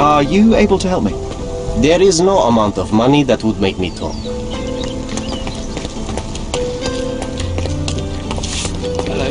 Are you able to help me? There is no amount of money that would make me talk. Hello.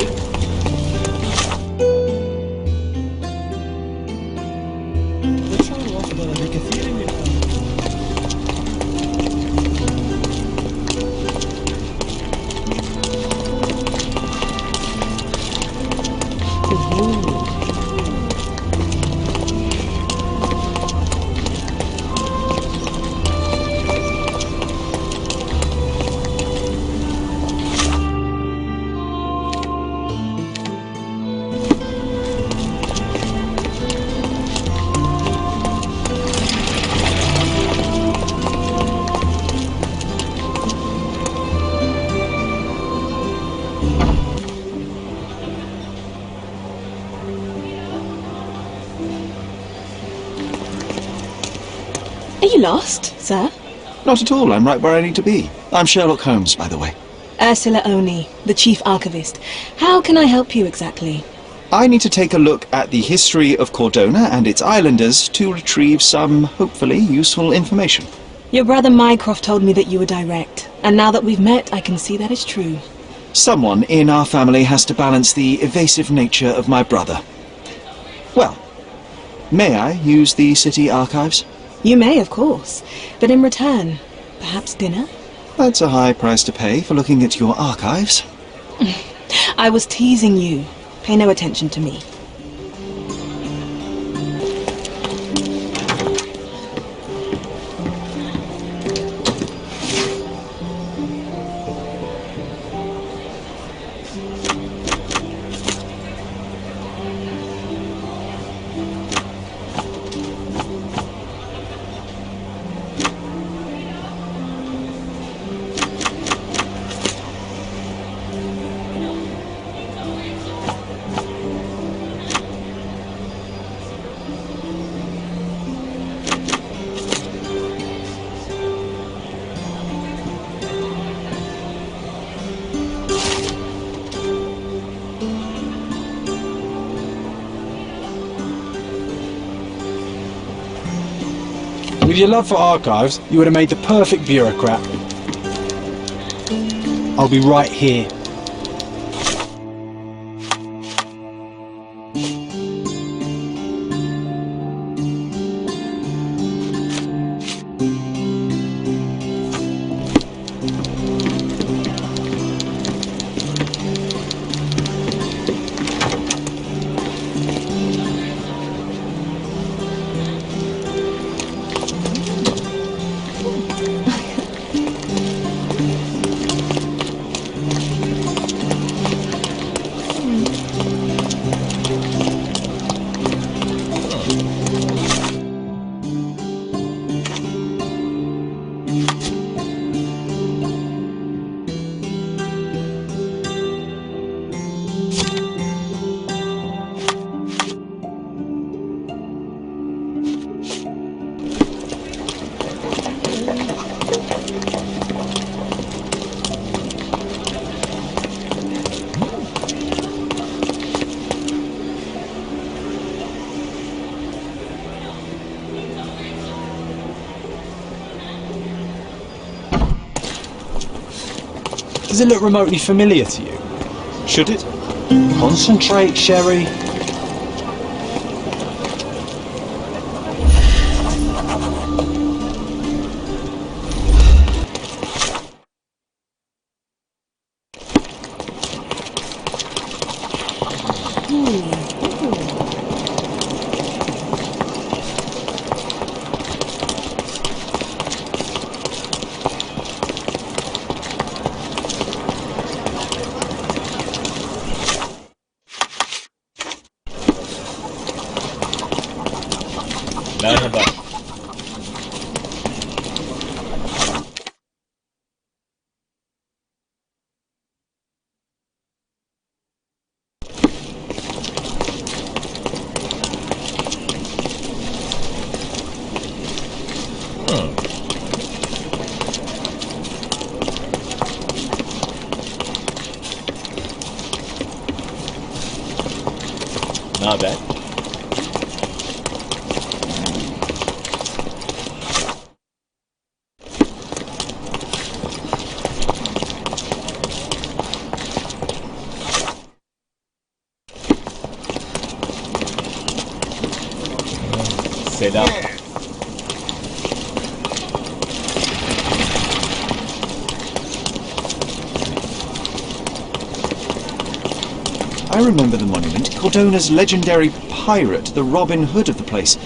Are you lost, sir? Not at all. I'm right where I need to be. I'm Sherlock Holmes, by the way. Ursula Oni, the Chief Archivist. How can I help you exactly? I need to take a look at the history of Cordona and its islanders to retrieve some, hopefully, useful information. Your brother Mycroft told me that you were direct, and now that we've met, I can see that is true. Someone in our family has to balance the evasive nature of my brother. Well, may I use the city archives? You may, of course, but in return, perhaps dinner? That's a high price to pay for looking at your archives. I was teasing you. Pay no attention to me. With your love for archives, you would have made the perfect bureaucrat. I'll be right here. Does it look remotely familiar to you? Should it? Concentrate, Sherry. Merhaba. Ne haber? Selam. I remember the monument, Cordona's legendary pirate, the Robin Hood of the place.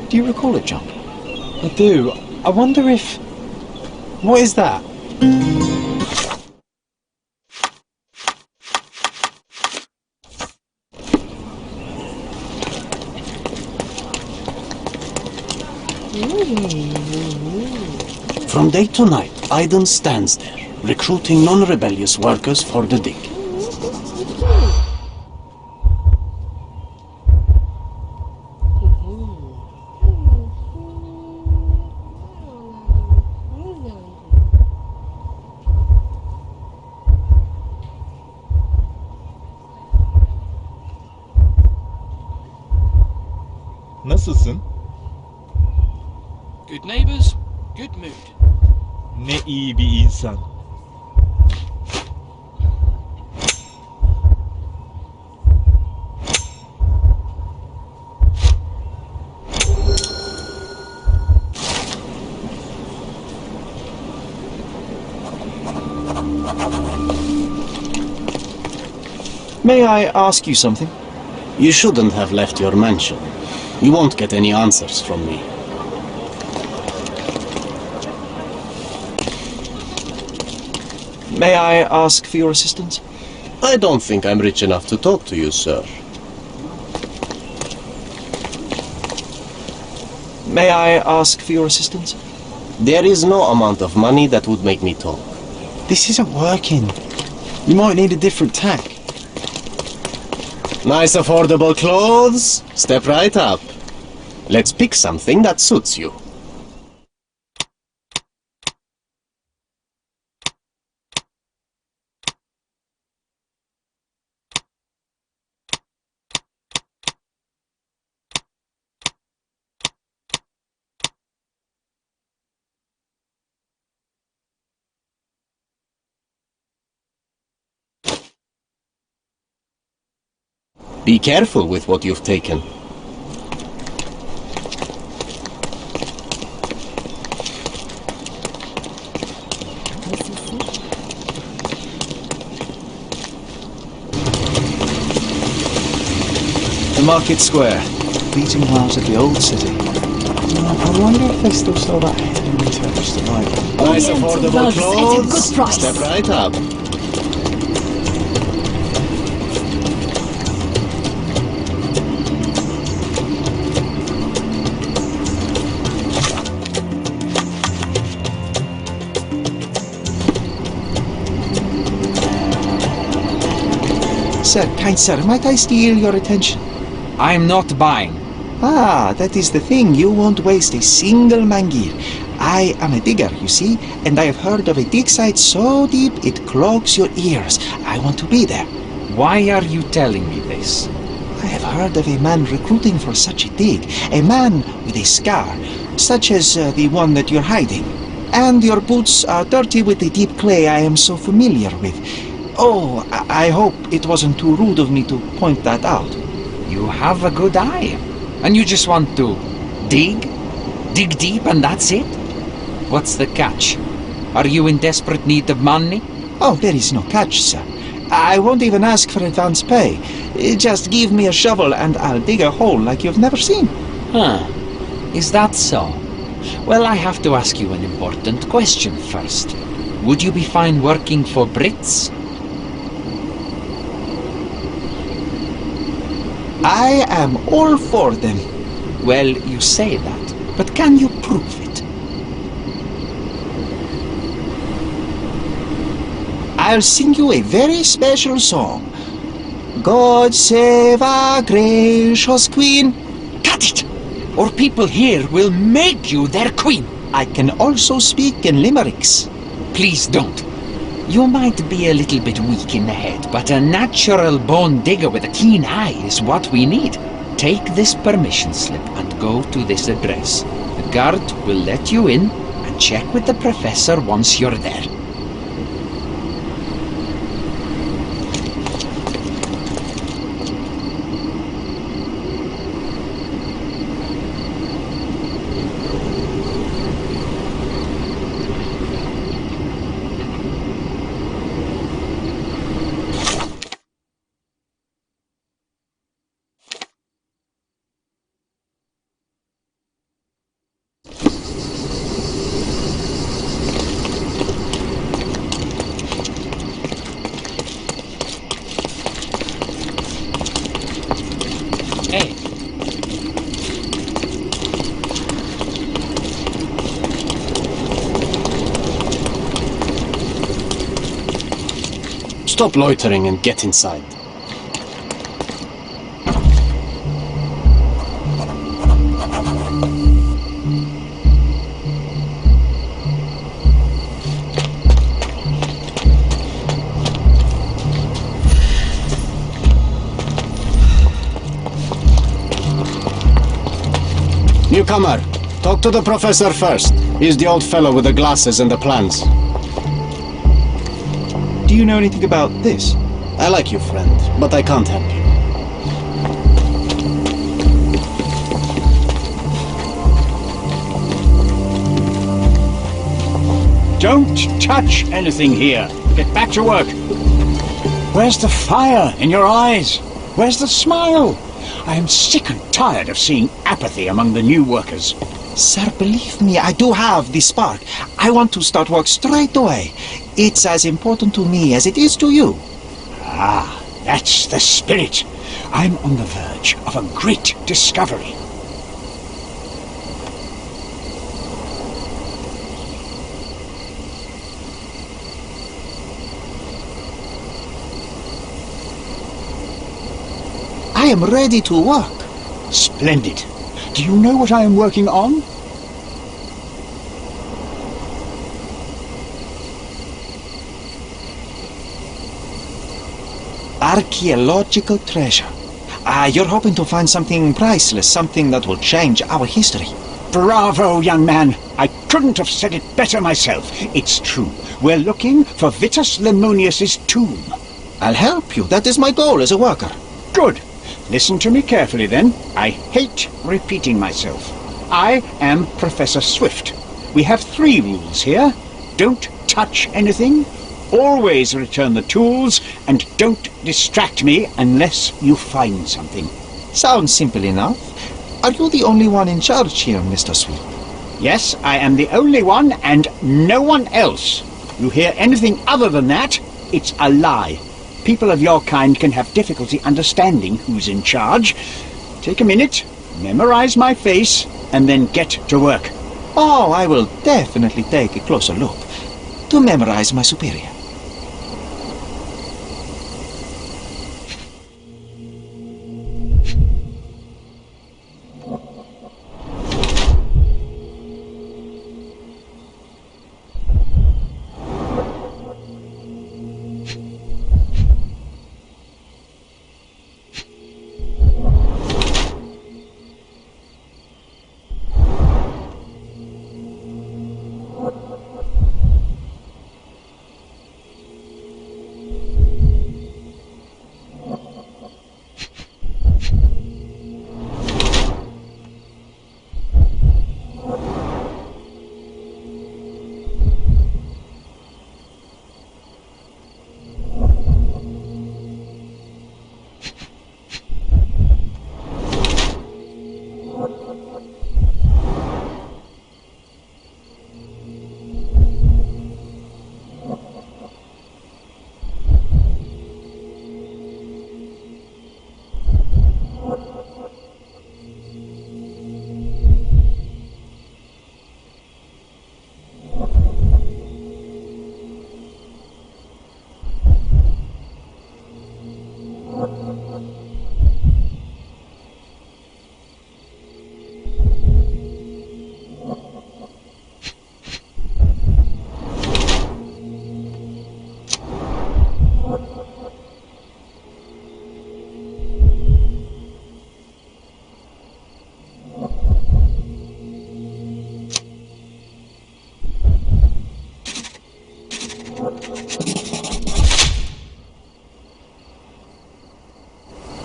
Do you recall it, John? I do. I wonder if... What is that? From day to night, Aiden stands there, recruiting non-rebellious workers for the dig. Nasılsın? Good neighbours, good mood. Ne iyi bir insan. May I ask you something? You shouldn't have left your mansion. You won't get any answers from me. May I ask for your assistance? I don't think I'm rich enough to talk to you, sir. May I ask for your assistance? There is no amount of money that would make me talk. This isn't working. You might need a different tack. Nice affordable clothes? Step right up. Let's pick something that suits you. Be careful with what you've taken. The Market Square. Beating heart of the old city. I wonder if they still sell that heavy toast at night. Nice Oriental affordable rugs at a clothes? good price. Step right up. Sir, kind sir, might I steal your attention? I'm not buying. Ah, that is the thing. You won't waste a single mangir. I am a digger, you see, and I have heard of a dig site so deep it clogs your ears. I want to be there. Why are you telling me this? I have heard of a man recruiting for such a dig. A man with a scar, such as the one that you're hiding. And your boots are dirty with the deep clay I am so familiar with. Oh, I hope it wasn't too rude of me to point that out. You have a good eye. And you just want to dig? Dig deep and that's it? What's the catch? Are you in desperate need of money? Oh, there is no catch, sir. I won't even ask for advance pay. Just give me a shovel and I'll dig a hole like you've never seen. Huh. Is that so? Well, I have to ask you an important question first. Would you be fine working for Brits? I am all for them. Well, you say that, but can you prove it? I'll sing you a very special song. God save our gracious queen. Cut it! Or people here will make you their queen. I can also speak in limericks. Please don't. You might be a little bit weak in the head, but a natural bone digger with a keen eye is what we need. Take this permission slip and go to this address. The guard will let you in and check with the professor once you're there. Stop loitering and get inside. Newcomer, talk to the professor first. He's the old fellow with the glasses and the plans. Do you know anything about this? I like you, friend, but I can't help you. Don't touch anything here. Get back to work. Where's the fire in your eyes? Where's the smile? I am sick and tired of seeing apathy among the new workers. Sir, believe me, I do have the spark. I want to start work straight away. It's as important to me as it is to you. Ah, that's the spirit. I'm on the verge of a great discovery. I am ready to work. Splendid. Do you know what I am working on? Archaeological treasure. You're hoping to find something priceless, something that will change our history. Bravo, young man. I couldn't have said it better myself. It's true. We're looking for Vitus Lemonius's tomb. I'll help you. That is my goal as a worker. Good. Listen to me carefully, then. I hate repeating myself. I am Professor Swift. We have 3 rules here. Don't touch anything, always return the tools, and don't distract me unless you find something. Sounds simple enough. Are you the only one in charge here, Mr. Swift? Yes, I am the only one and no one else. You hear anything other than that, it's a lie. People of your kind can have difficulty understanding who's in charge. Take a minute, memorize my face, and then get to work. Oh, I will definitely take a closer look to memorize my superior.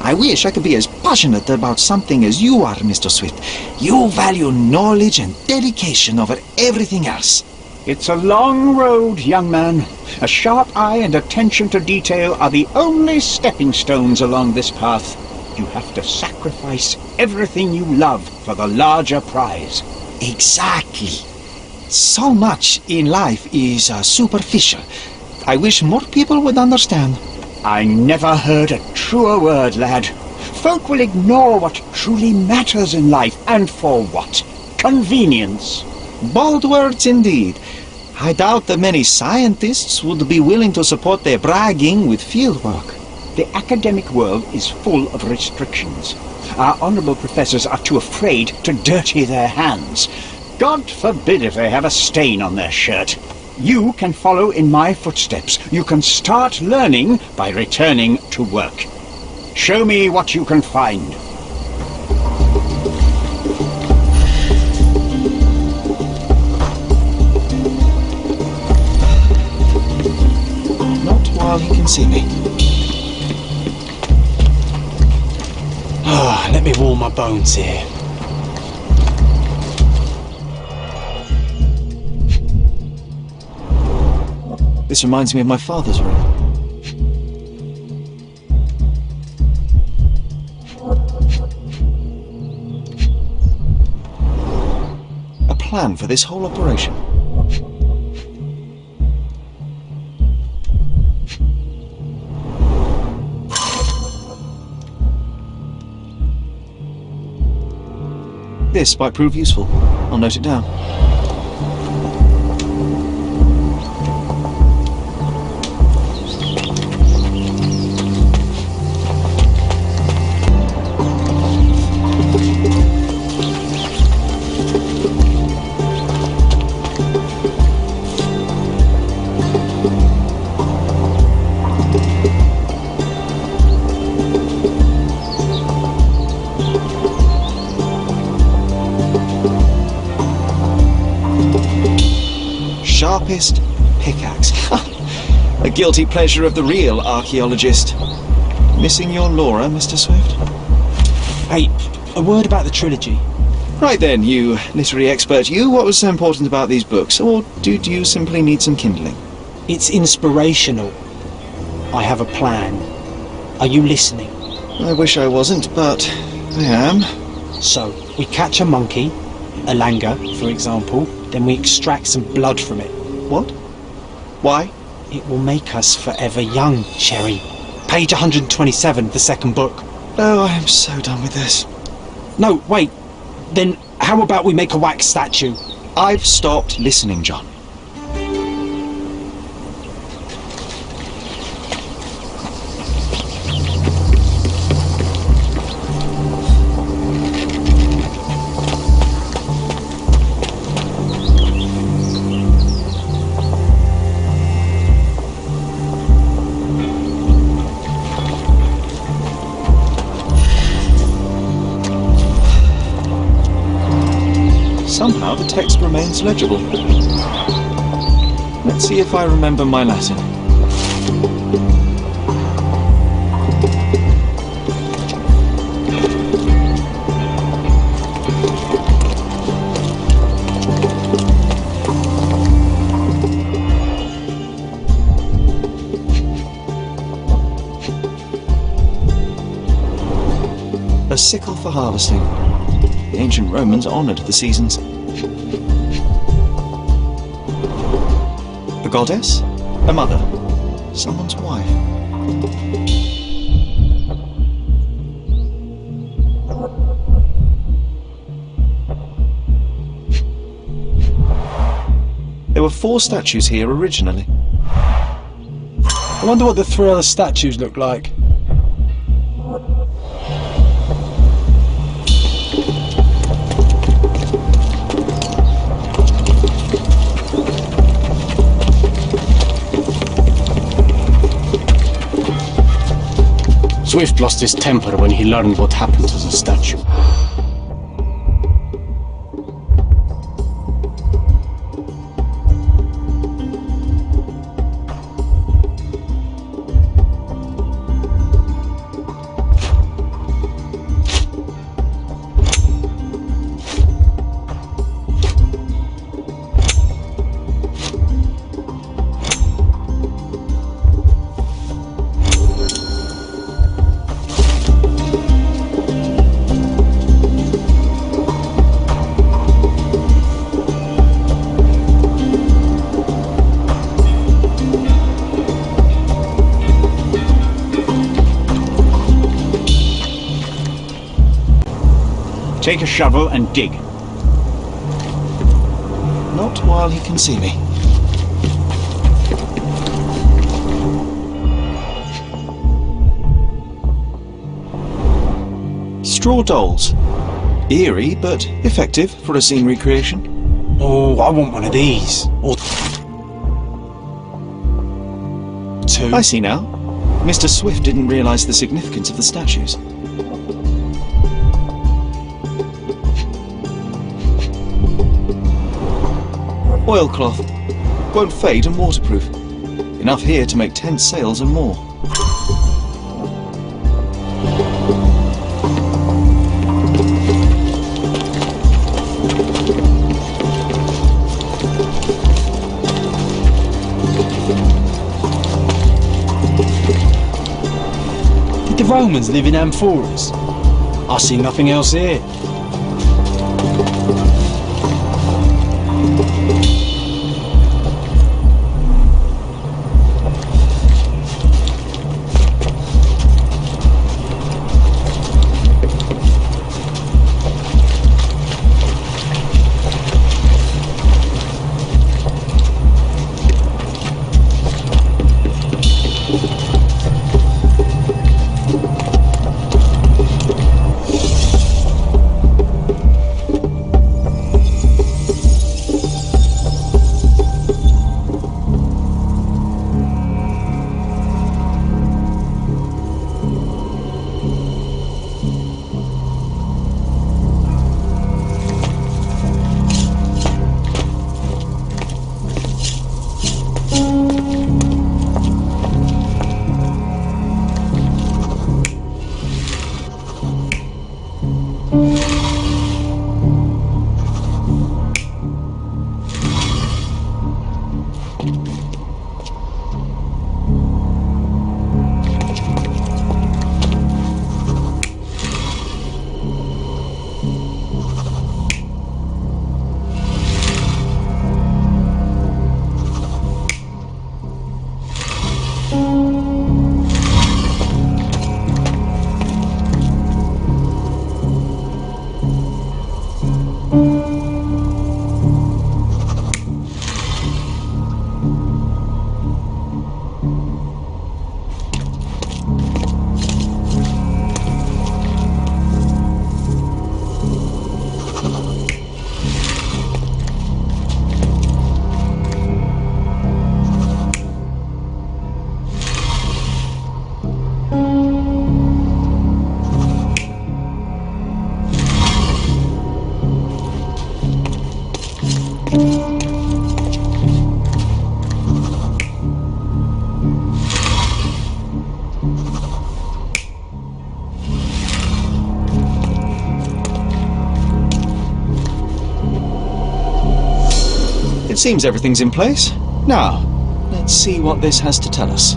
I wish I could be as passionate about something as you are, Mr. Swift. You value knowledge and dedication over everything else. It's a long road, young man. A sharp eye and attention to detail are the only stepping stones along this path. You have to sacrifice everything you love for the larger prize. Exactly. So much in life is superficial. I wish more people would understand. I never heard a truer word, lad. Folk will ignore what truly matters in life, and for what? Convenience. Bold words indeed. I doubt that many scientists would be willing to support their bragging with fieldwork. The academic world is full of restrictions. Our honourable professors are too afraid to dirty their hands. God forbid if they have a stain on their shirt. You can follow in my footsteps. You can start learning by returning to work. Show me what you can find. Not while he can see me. Ah, let me warm my bones here. This reminds me of my father's room. A plan for this whole operation. This might prove useful. I'll note it down. Sharpest pickaxe. A guilty pleasure of the real archaeologist. Missing your Laura, Mr. Swift? Hey, a word about the trilogy. Right then, you literary expert, you, what was so important about these books? Or do you simply need some kindling? It's inspirational. I have a plan. Are you listening? I wish I wasn't, but I am. So, we catch a monkey, a langur, for example, then we extract some blood from it. What? Why? It will make us forever young, Sherry. Page 127, the second book. Oh, I am so done with this. No, wait. Then how about we make a wax statue? I've stopped listening, John. Somehow the text remains legible. Let's see if I remember my Latin. A sickle for harvesting. The ancient Romans honoured the seasons. A goddess? A mother? Someone's wife? There were 4 statues here originally. I wonder what the 3 other statues look like. Swift lost his temper when he learned what happened to the statue. Take a shovel and dig. Not while he can see me. straw dolls. Eerie, but effective for a scene recreation. Oh, I want one of these. Or two. I see now. Mr. Swift didn't realise the significance of the statues. Oilcloth. Won't fade and waterproof. Enough here to make 10 sails and more. Did the Romans live in amphoras? I see nothing else here. It seems everything's in place. Now, let's see what this has to tell us.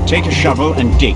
Take a shovel and dig.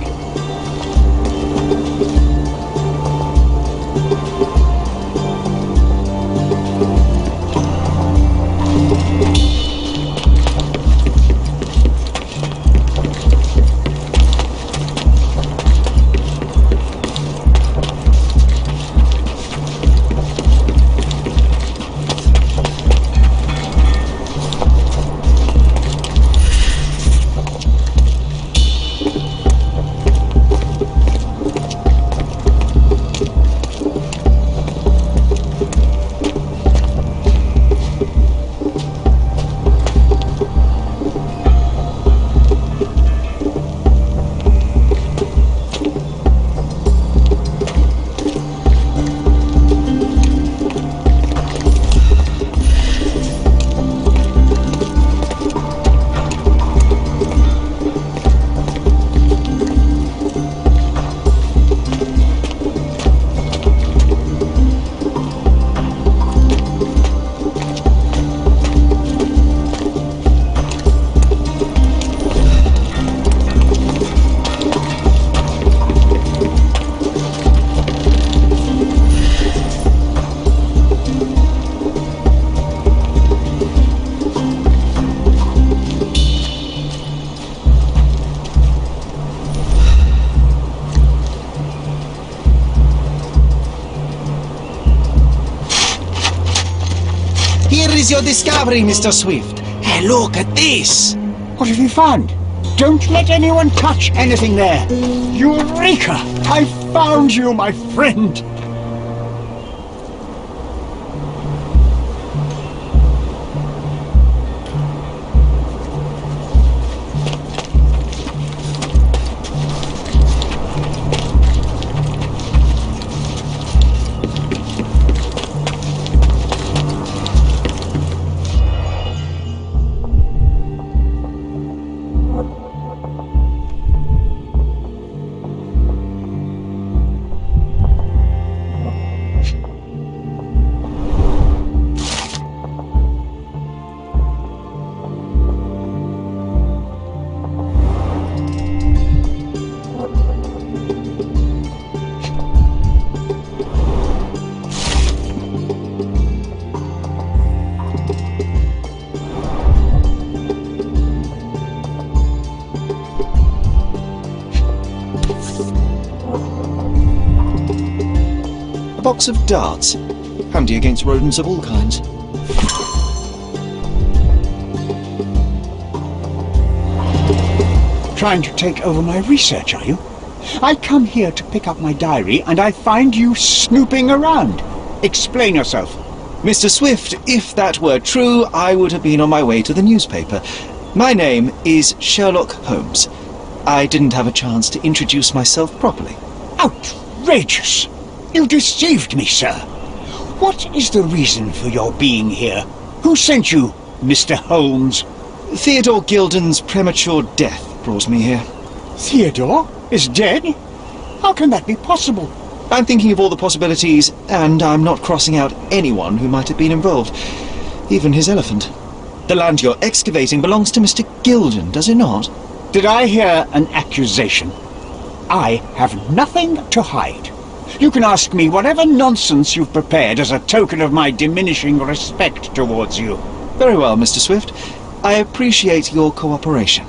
is your discovery, Mr. Swift? Hey, look at this! What have you found? Don't let anyone touch anything there. Eureka! I found you, my friend. Box of darts. Handy against rodents of all kinds. Trying to take over my research, are you? I come here to pick up my diary and I find you snooping around. Explain yourself. Mr. Swift, if that were true, I would have been on my way to the newspaper. My name is Sherlock Holmes. I didn't have a chance to introduce myself properly. Outrageous! You deceived me, sir. What is the reason for your being here? Who sent you, Mr. Holmes? Theodore Gilden's premature death brought me here. Theodore is dead? How can that be possible? I'm thinking of all the possibilities, and I'm not crossing out anyone who might have been involved. Even his elephant. The land you're excavating belongs to Mr. Gilden, does it not? Did I hear an accusation? I have nothing to hide. You can ask me whatever nonsense you've prepared as a token of my diminishing respect towards you. Very well, Mr. Swift. I appreciate your cooperation.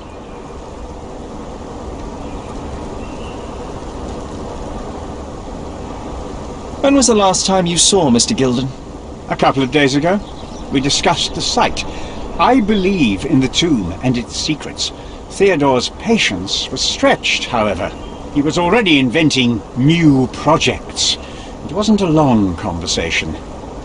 When was the last time you saw Mr. Gilden? A couple of days ago. We discussed the site. I believe in the tomb and its secrets. Theodore's patience was stretched, however. He was already inventing new projects. It wasn't a long conversation.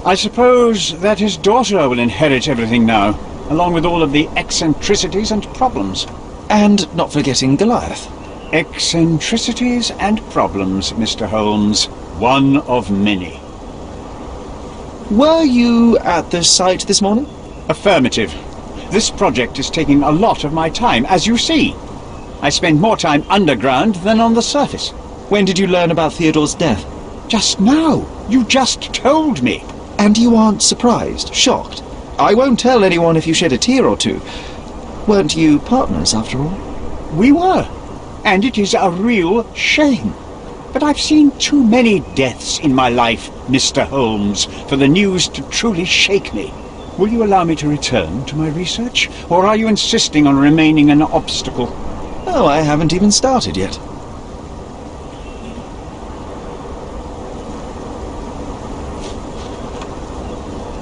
I suppose that his daughter will inherit everything now, along with all of the eccentricities and problems. And not forgetting Goliath. Eccentricities and problems, Mr. Holmes. One of many. Were you at the site this morning? Affirmative. This project is taking a lot of my time, as you see. I spend more time underground than on the surface. When did you learn about Theodore's death? Just now. You just told me. And you aren't surprised, shocked? I won't tell anyone if you shed a tear or two. Weren't you partners, after all? We were. And it is a real shame. But I've seen too many deaths in my life, Mr. Holmes, for the news to truly shake me. Will you allow me to return to my research? Or are you insisting on remaining an obstacle? Oh, I haven't even started yet.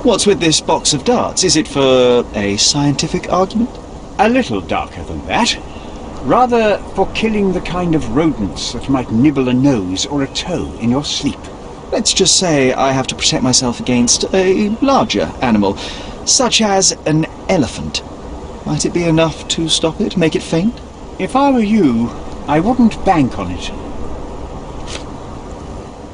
What's with this box of darts? Is it for a scientific argument? A little darker than that. Rather for killing the kind of rodents that might nibble a nose or a toe in your sleep. Let's just say I have to protect myself against a larger animal, such as an elephant. Might it be enough to stop it, make it faint? If I were you, I wouldn't bank on it.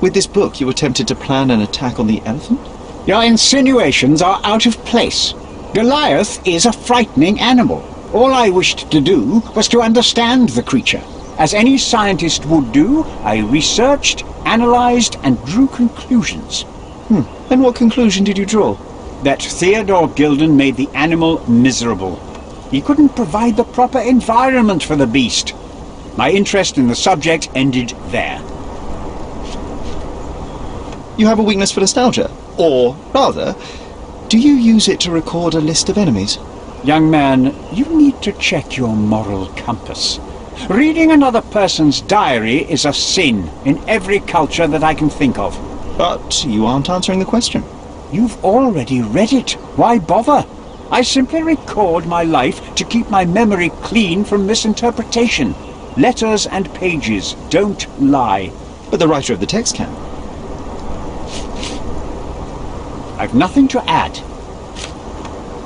With this book, you attempted to plan an attack on the elephant? Your insinuations are out of place. Goliath is a frightening animal. All I wished to do was to understand the creature. As any scientist would do, I researched, analyzed, and drew conclusions. And what conclusion did you draw? That Theodore Gilden made the animal miserable. He couldn't provide the proper environment for the beast. My interest in the subject ended there. You have a weakness for nostalgia? Or, rather, do you use it to record a list of enemies? Young man, you need to check your moral compass. Reading another person's diary is a sin in every culture that I can think of. But you aren't answering the question. You've already read it. Why bother? I simply record my life to keep my memory clean from misinterpretation. Letters and pages don't lie. But the writer of the text can. I've nothing to add.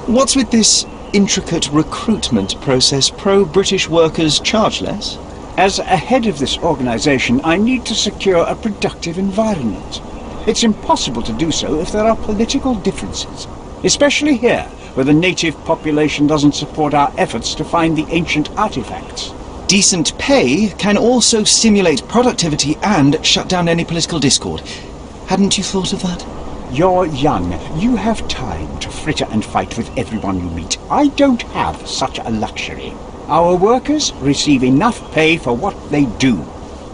What's with this intricate recruitment process? Pro-British workers charge less? As a head of this organization, I need to secure a productive environment. It's impossible to do so if there are political differences, especially here, where the native population doesn't support our efforts to find the ancient artifacts. Decent pay can also stimulate productivity and shut down any political discord. Hadn't you thought of that? You're young. You have time to fritter and fight with everyone you meet. I don't have such a luxury. Our workers receive enough pay for what they do.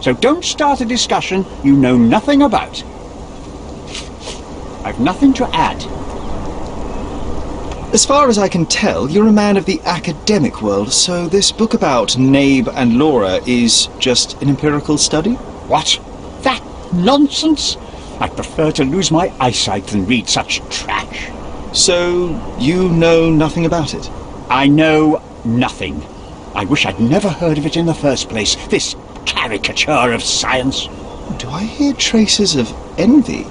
So don't start a discussion you know nothing about. I've nothing to add. As far as I can tell, you're a man of the academic world, so this book about Nabe and Laura is just an empirical study? What? That nonsense? I'd prefer to lose my eyesight than read such trash. So, you know nothing about it? I know nothing. I wish I'd never heard of it in the first place, this caricature of science. Do I hear traces of envy?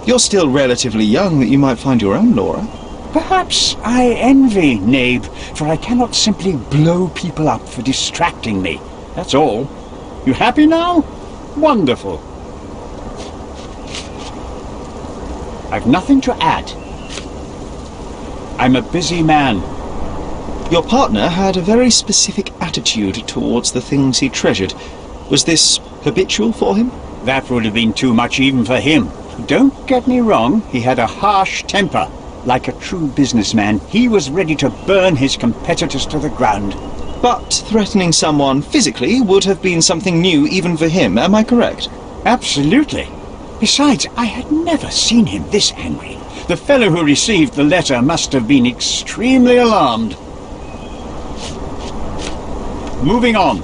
You're still relatively young that you might find your own Laura. Perhaps I envy Nabe, for I cannot simply blow people up for distracting me. That's all. You happy now? Wonderful. I've nothing to add. I'm a busy man. Your partner had a very specific attitude towards the things he treasured. Was this habitual for him? That would have been too much even for him. Don't get me wrong, he had a harsh temper. Like a true businessman, he was ready to burn his competitors to the ground. But threatening someone physically would have been something new even for him, am I correct? Absolutely. Besides, I had never seen him this angry. The fellow who received the letter must have been extremely alarmed. Moving on.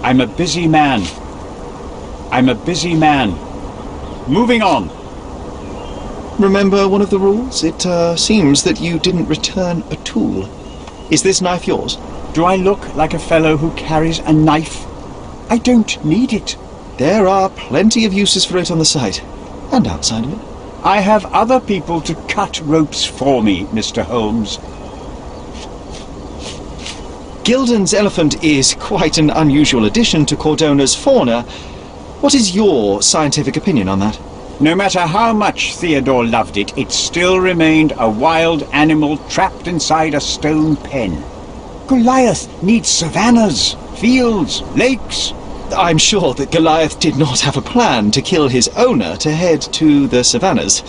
I'm a busy man. I'm a busy man. Moving on. Remember one of the rules? It seems that you didn't return a tool. Is this knife yours? Do I look like a fellow who carries a knife? I don't need it. There are plenty of uses for it on the site, and outside of it. I have other people to cut ropes for me, Mr. Holmes. Gilden's elephant is quite an unusual addition to Cordona's fauna. What is your scientific opinion on that? No matter how much Theodore loved it, it still remained a wild animal trapped inside a stone pen. Goliath needs savannas, fields, lakes. I'm sure that Goliath did not have a plan to kill his owner to head to the savannas.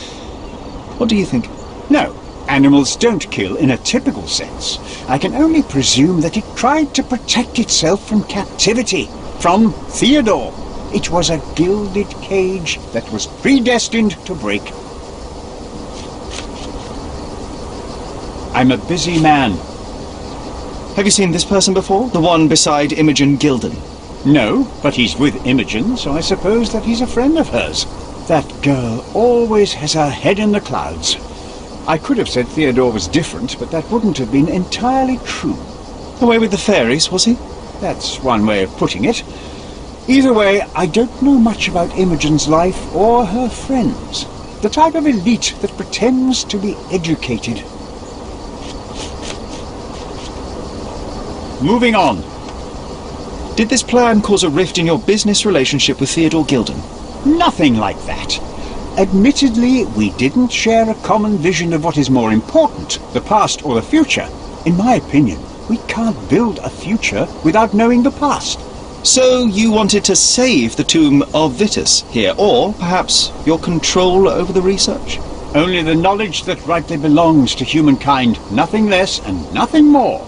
What do you think? No, animals don't kill in a typical sense. I can only presume that it tried to protect itself from captivity, from Theodore. It was a gilded cage that was predestined to break. I'm a busy man. Have you seen this person before? The one beside Imogen Gilden? No, but he's with Imogen, so I suppose that he's a friend of hers. That girl always has her head in the clouds. I could have said Theodore was different, but that wouldn't have been entirely true. Away with the fairies, was he? That's one way of putting it. Either way, I don't know much about Imogen's life or her friends. The type of elite that pretends to be educated. Moving on. Did this plan cause a rift in your business relationship with Theodore Gilden? Nothing like that. Admittedly, we didn't share a common vision of what is more important, the past or the future. In my opinion, we can't build a future without knowing the past. So you wanted to save the tomb of Vitus here, or perhaps your control over the research? Only the knowledge that rightly belongs to humankind, nothing less and nothing more.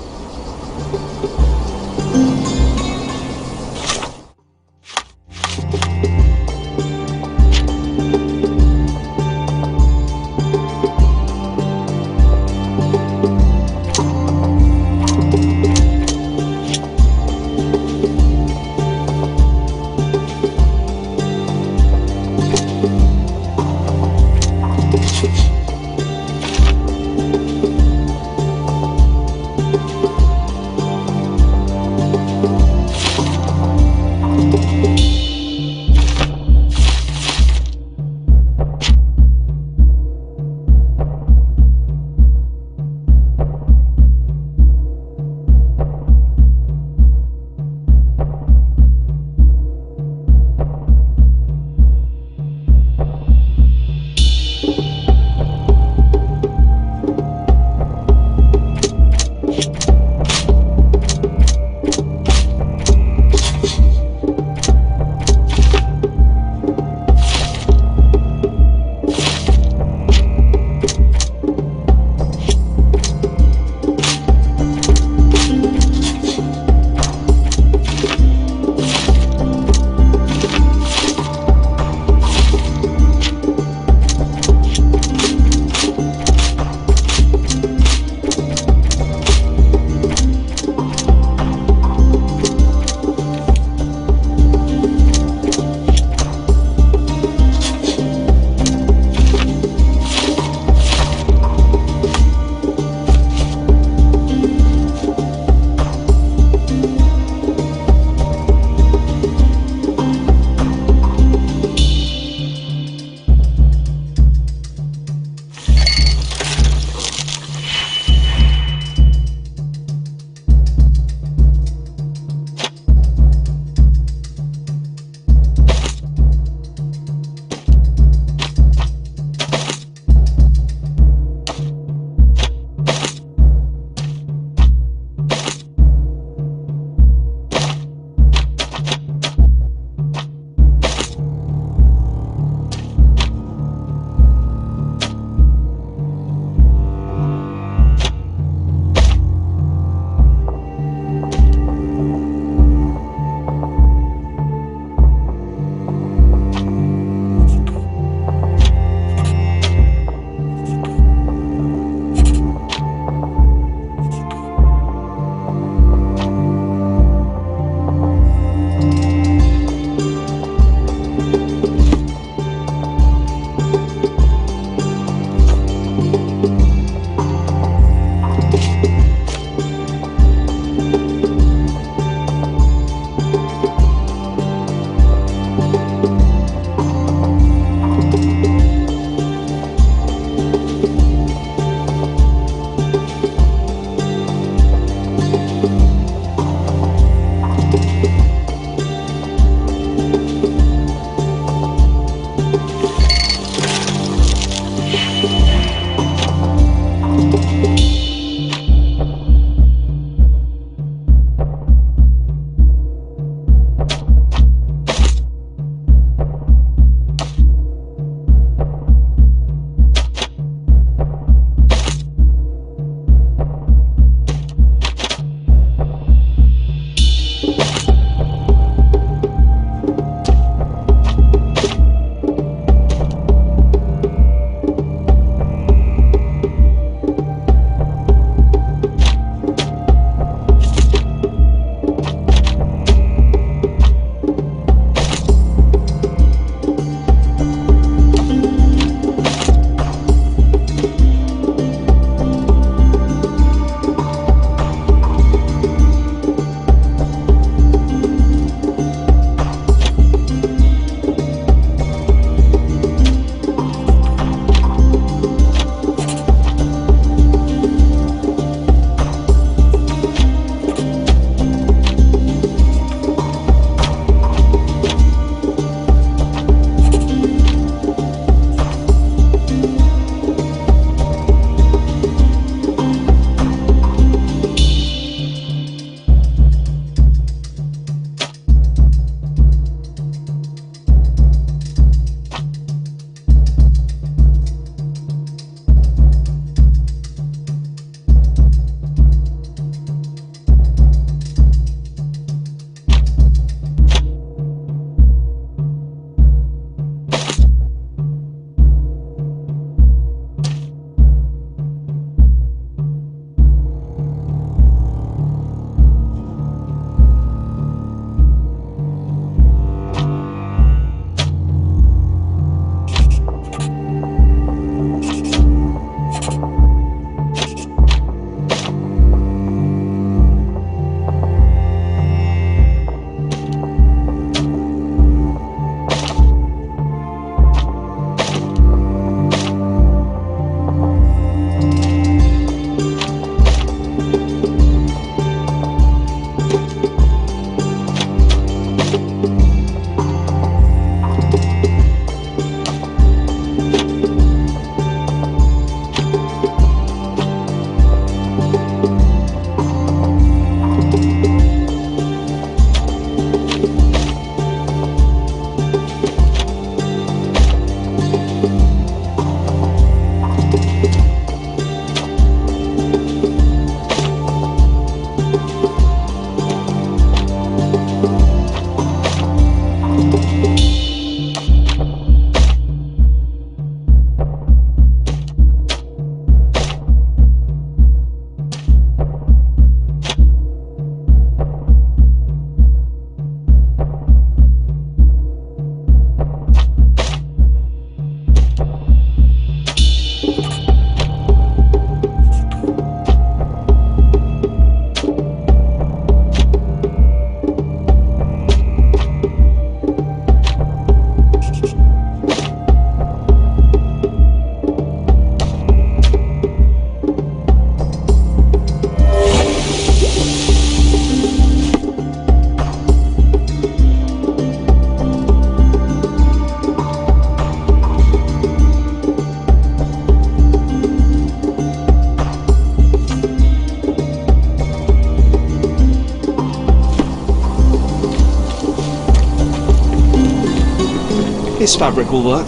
this fabric will work.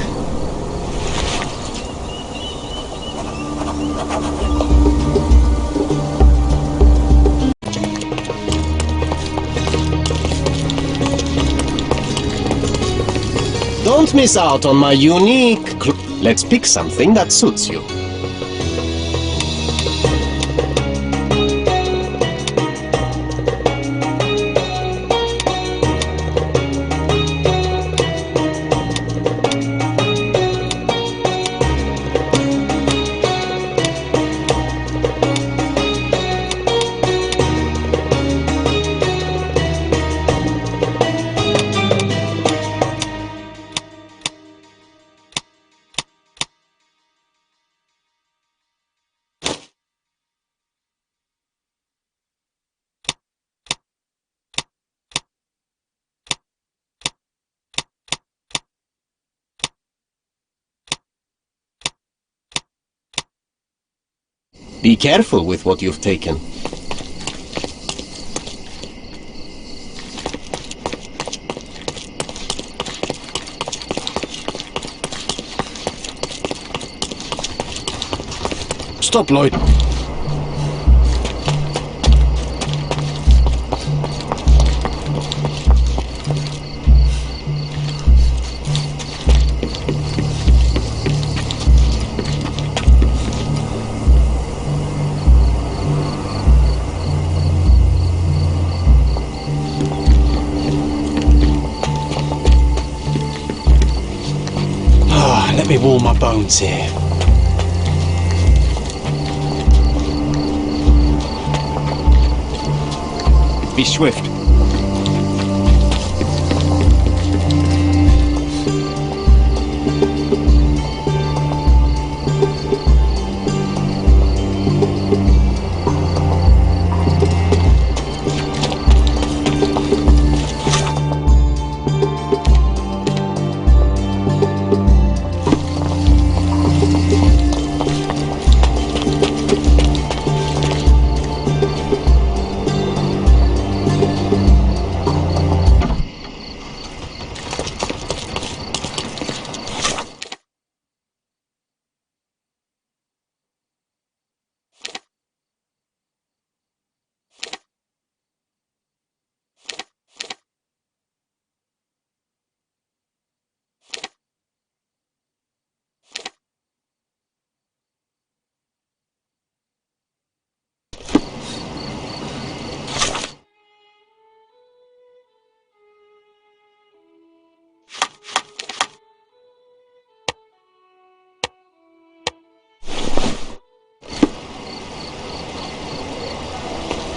Don't miss out on my unique... Let's pick something that suits you. Be careful with what you've taken. Stop, Lloyd. Let me warm my bones here. Be swift.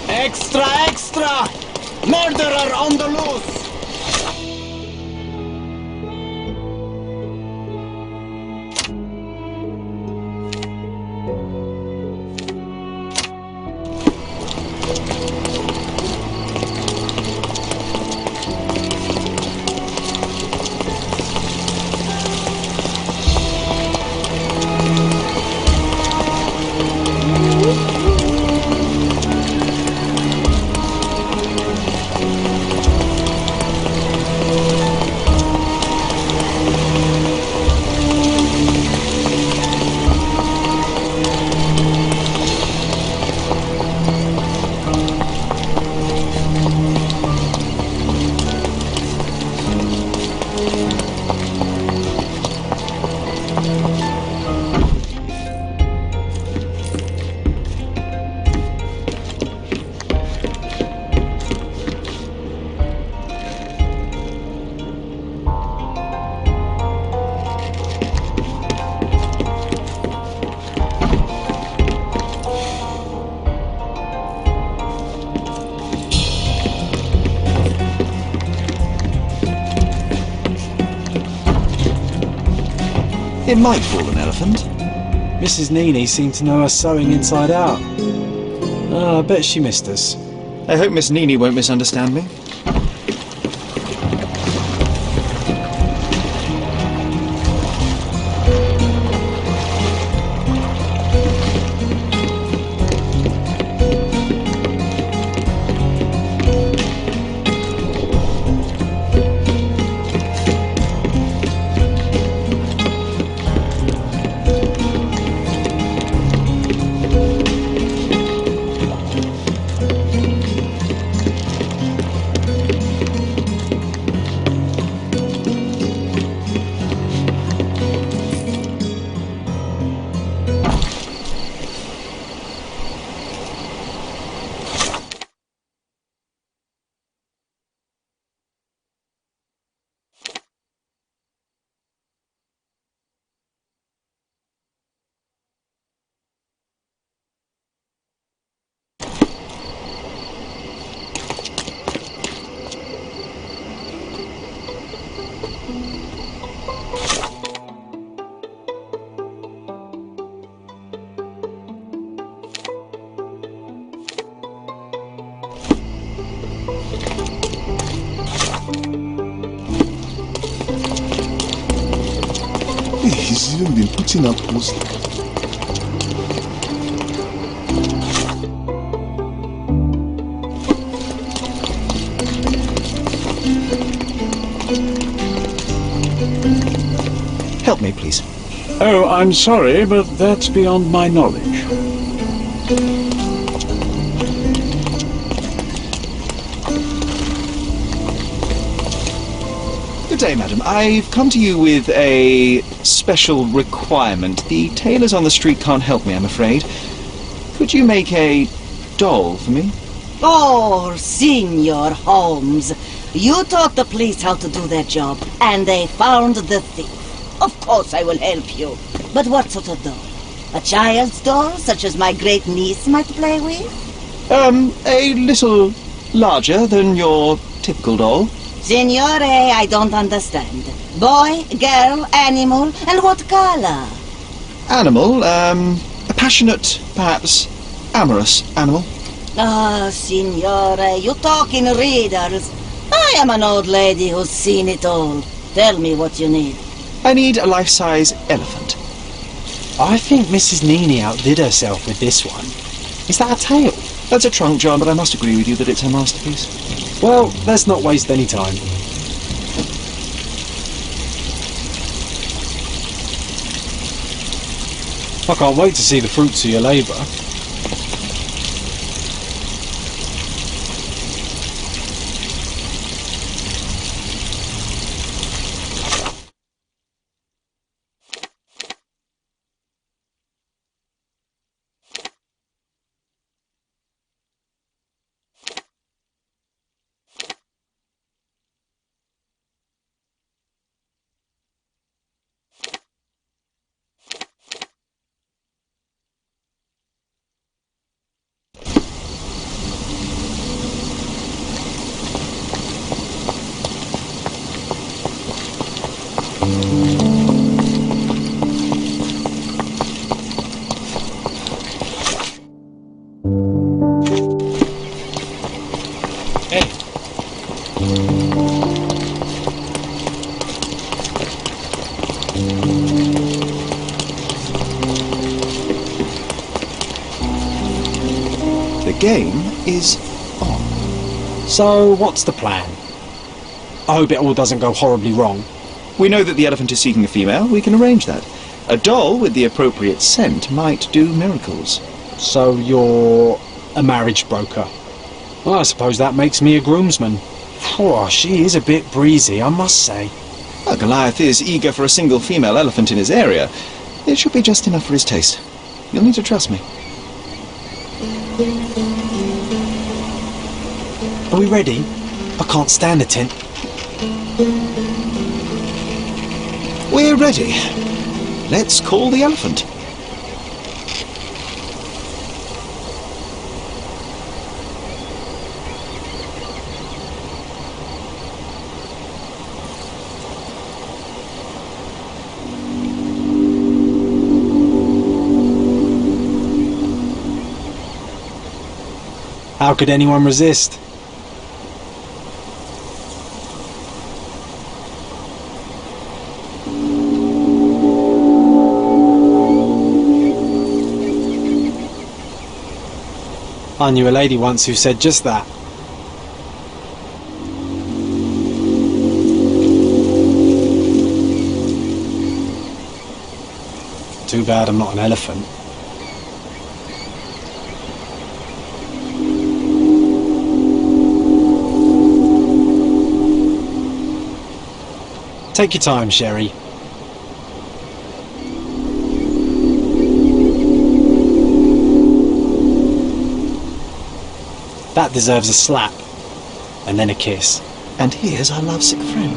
Extra, extra! Murderer on the loose! It might fool an elephant. Mrs. Nini seemed to know her sewing inside out. I bet she missed us. I hope Miss Nini won't misunderstand me. resume in putting up posters. Help me, please. Oh, I'm sorry, but that's beyond my knowledge. Good day, madam. I've come to you with a special requirement. The tailors on the street can't help me, I'm afraid. Could you make a doll for me? Oh, Signor Holmes. You taught the police how to do their job, and they found the thief. Of course I will help you. But what sort of doll? A child's doll, such as my great niece might play with? A little larger than your typical doll. Signore, I don't understand. Boy, girl, animal, and what color? Animal, a passionate, perhaps amorous animal. Ah, Signore, you talk in riddles. I am an old lady who's seen it all. Tell me what you need. I need a life-size elephant. I think Mrs. Nini outdid herself with this one. Is that a tail? That's a trunk, John, but I must agree with you that it's her masterpiece. Well, let's not waste any time. I can't wait to see the fruits of your labour. The game is on. So, what's the plan? I hope it all doesn't go horribly wrong. We know that the elephant is seeking a female. We can arrange that. A doll with the appropriate scent might do miracles. So you're a marriage broker. Well, I suppose that makes me a groomsman. Oh, she is a bit breezy, I must say. Well, Goliath is eager for a single female elephant in his area. It should be just enough for his taste. You'll need to trust me. Are we ready? I can't stand the tent. We're ready. Let's call the elephant. How could anyone resist? I knew a lady once who said just that. Too bad I'm not an elephant. Take your time, Sherry. That deserves a slap, and then a kiss. And here's our lovesick friend.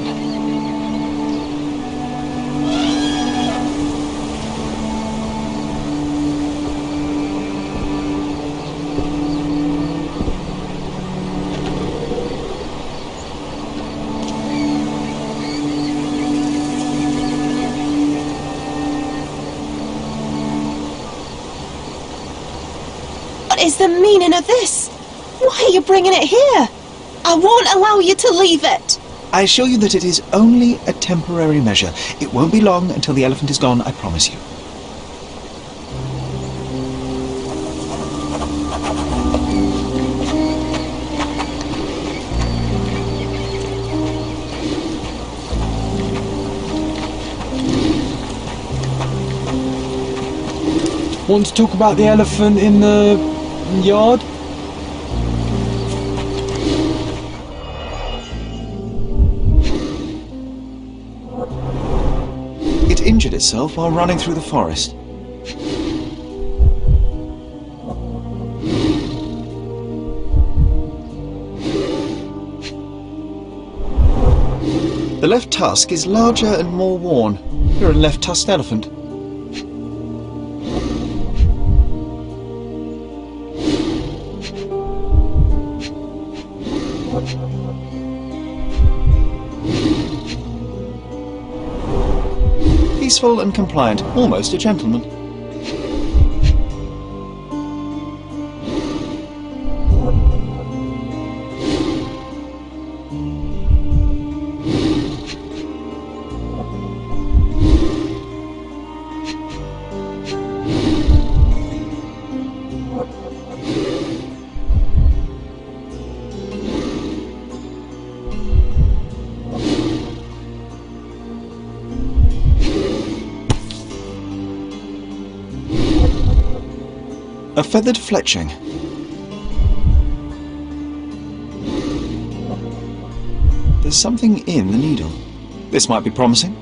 What is the meaning of this? Why are you bringing it here? I won't allow you to leave it. I assure you that it is only a temporary measure. It won't be long until the elephant is gone, I promise you. Want to talk about the elephant in the yard? It injured itself while running through the forest. The left tusk is larger and more worn. You're a left-tusked elephant. Peaceful and compliant, almost a gentleman. A feathered fletching. There's something in the needle. This might be promising.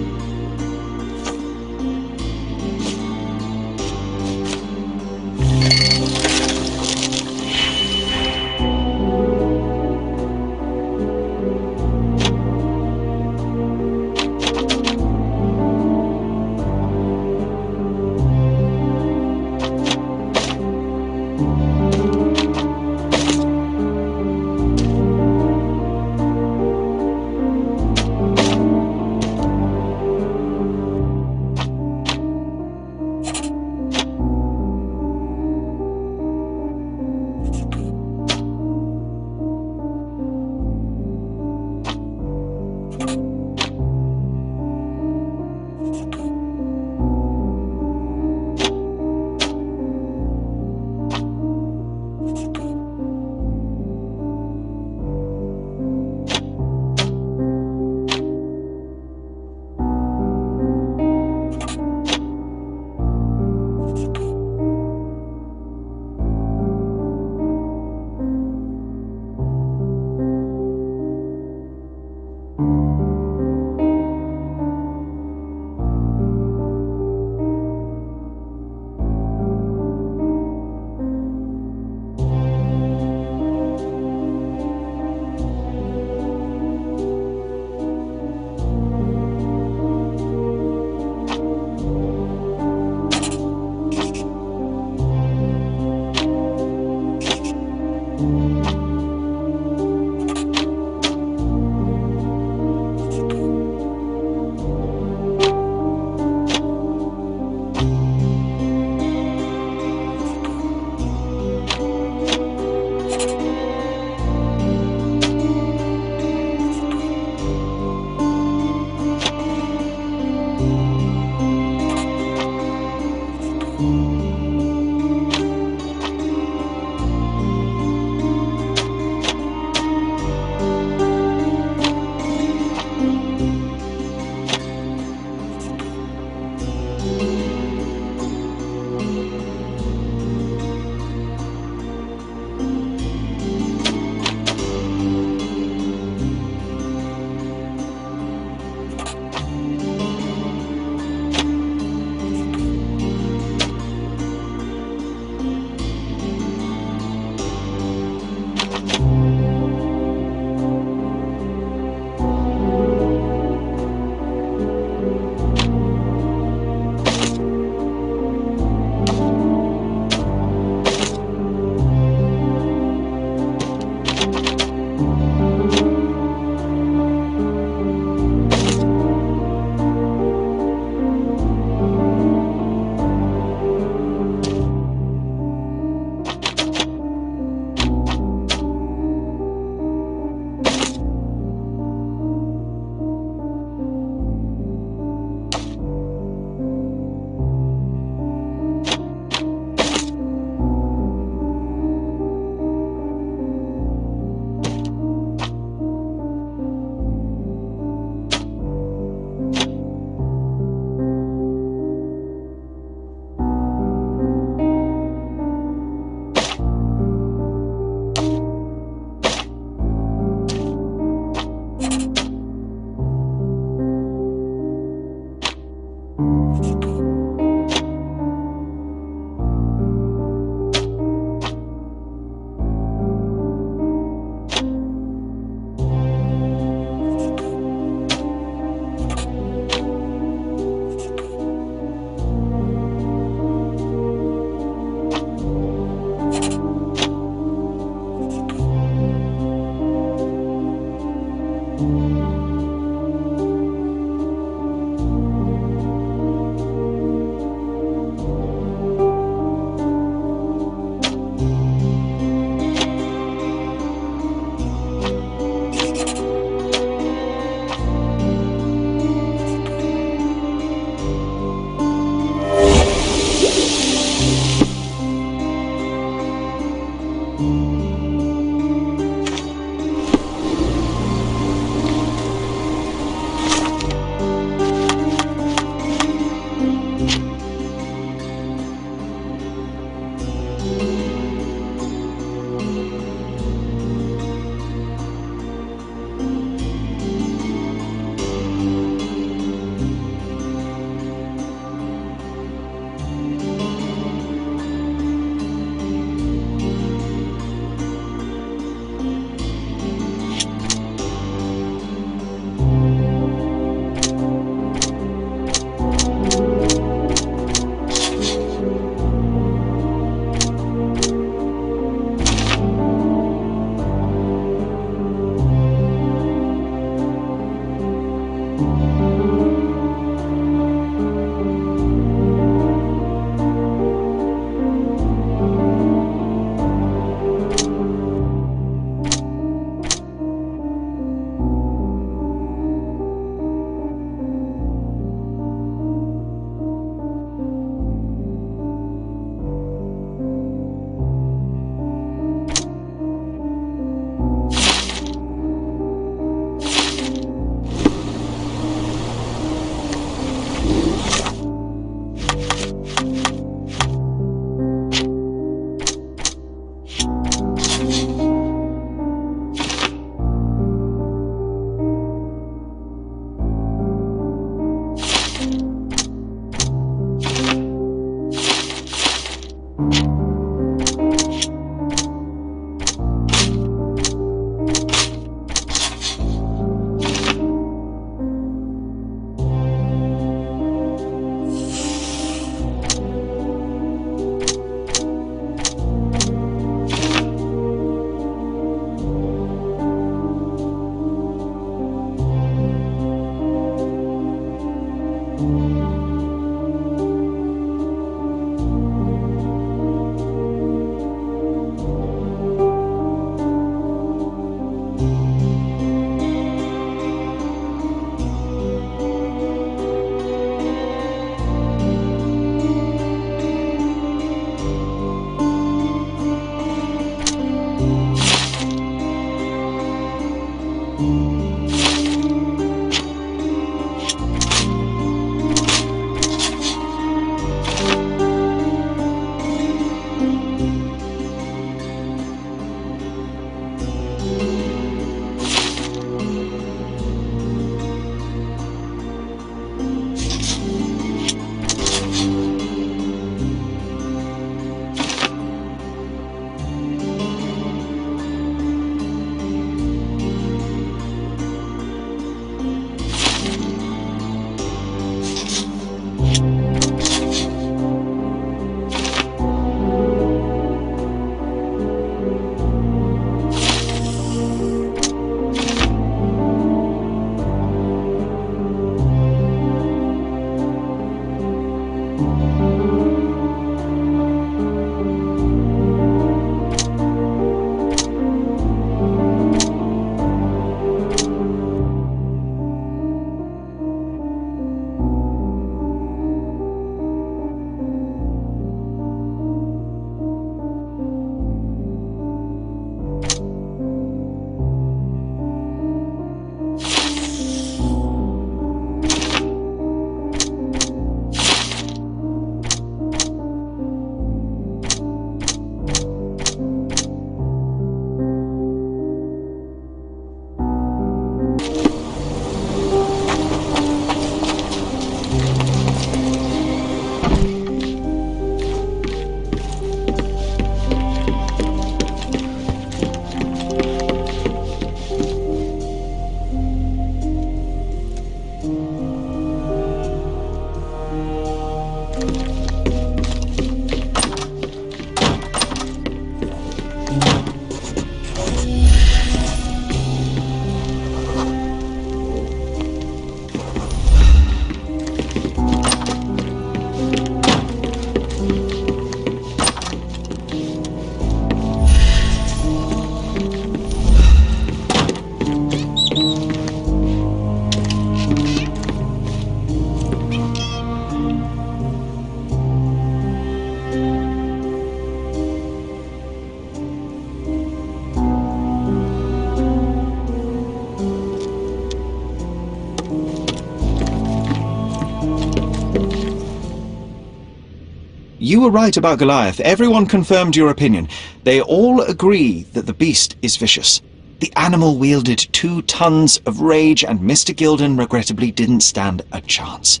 You were right about Goliath. Everyone confirmed your opinion. They all agree that the beast is vicious. The animal wielded 2 tons of rage, and Mr. Gilden regrettably didn't stand a chance.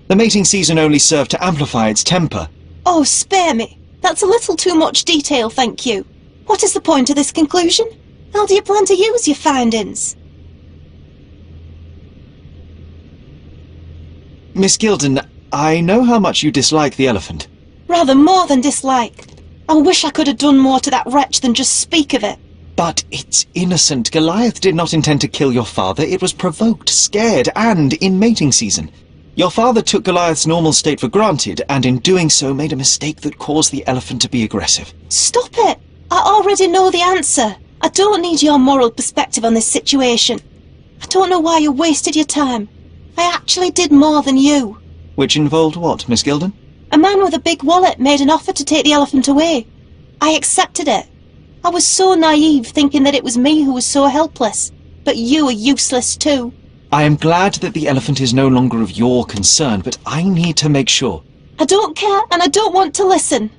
The mating season only served to amplify its temper. Oh, spare me. That's a little too much detail, thank you. What is the point of this conclusion? How do you plan to use your findings? Miss Gilden, I know how much you dislike the elephant. Rather more than dislike. I wish I could have done more to that wretch than just speak of it. But it's innocent. Goliath did not intend to kill your father. It was provoked, scared, and in mating season. Your father took Goliath's normal state for granted, and in doing so made a mistake that caused the elephant to be aggressive. Stop it! I already know the answer. I don't need your moral perspective on this situation. I don't know why you wasted your time. I actually did more than you. Which involved what, Miss Gilden? A man with a big wallet made an offer to take the elephant away. I accepted it. I was so naive, thinking that it was me who was so helpless. But you are useless too. I am glad that the elephant is no longer of your concern, but I need to make sure. I don't care, and I don't want to listen.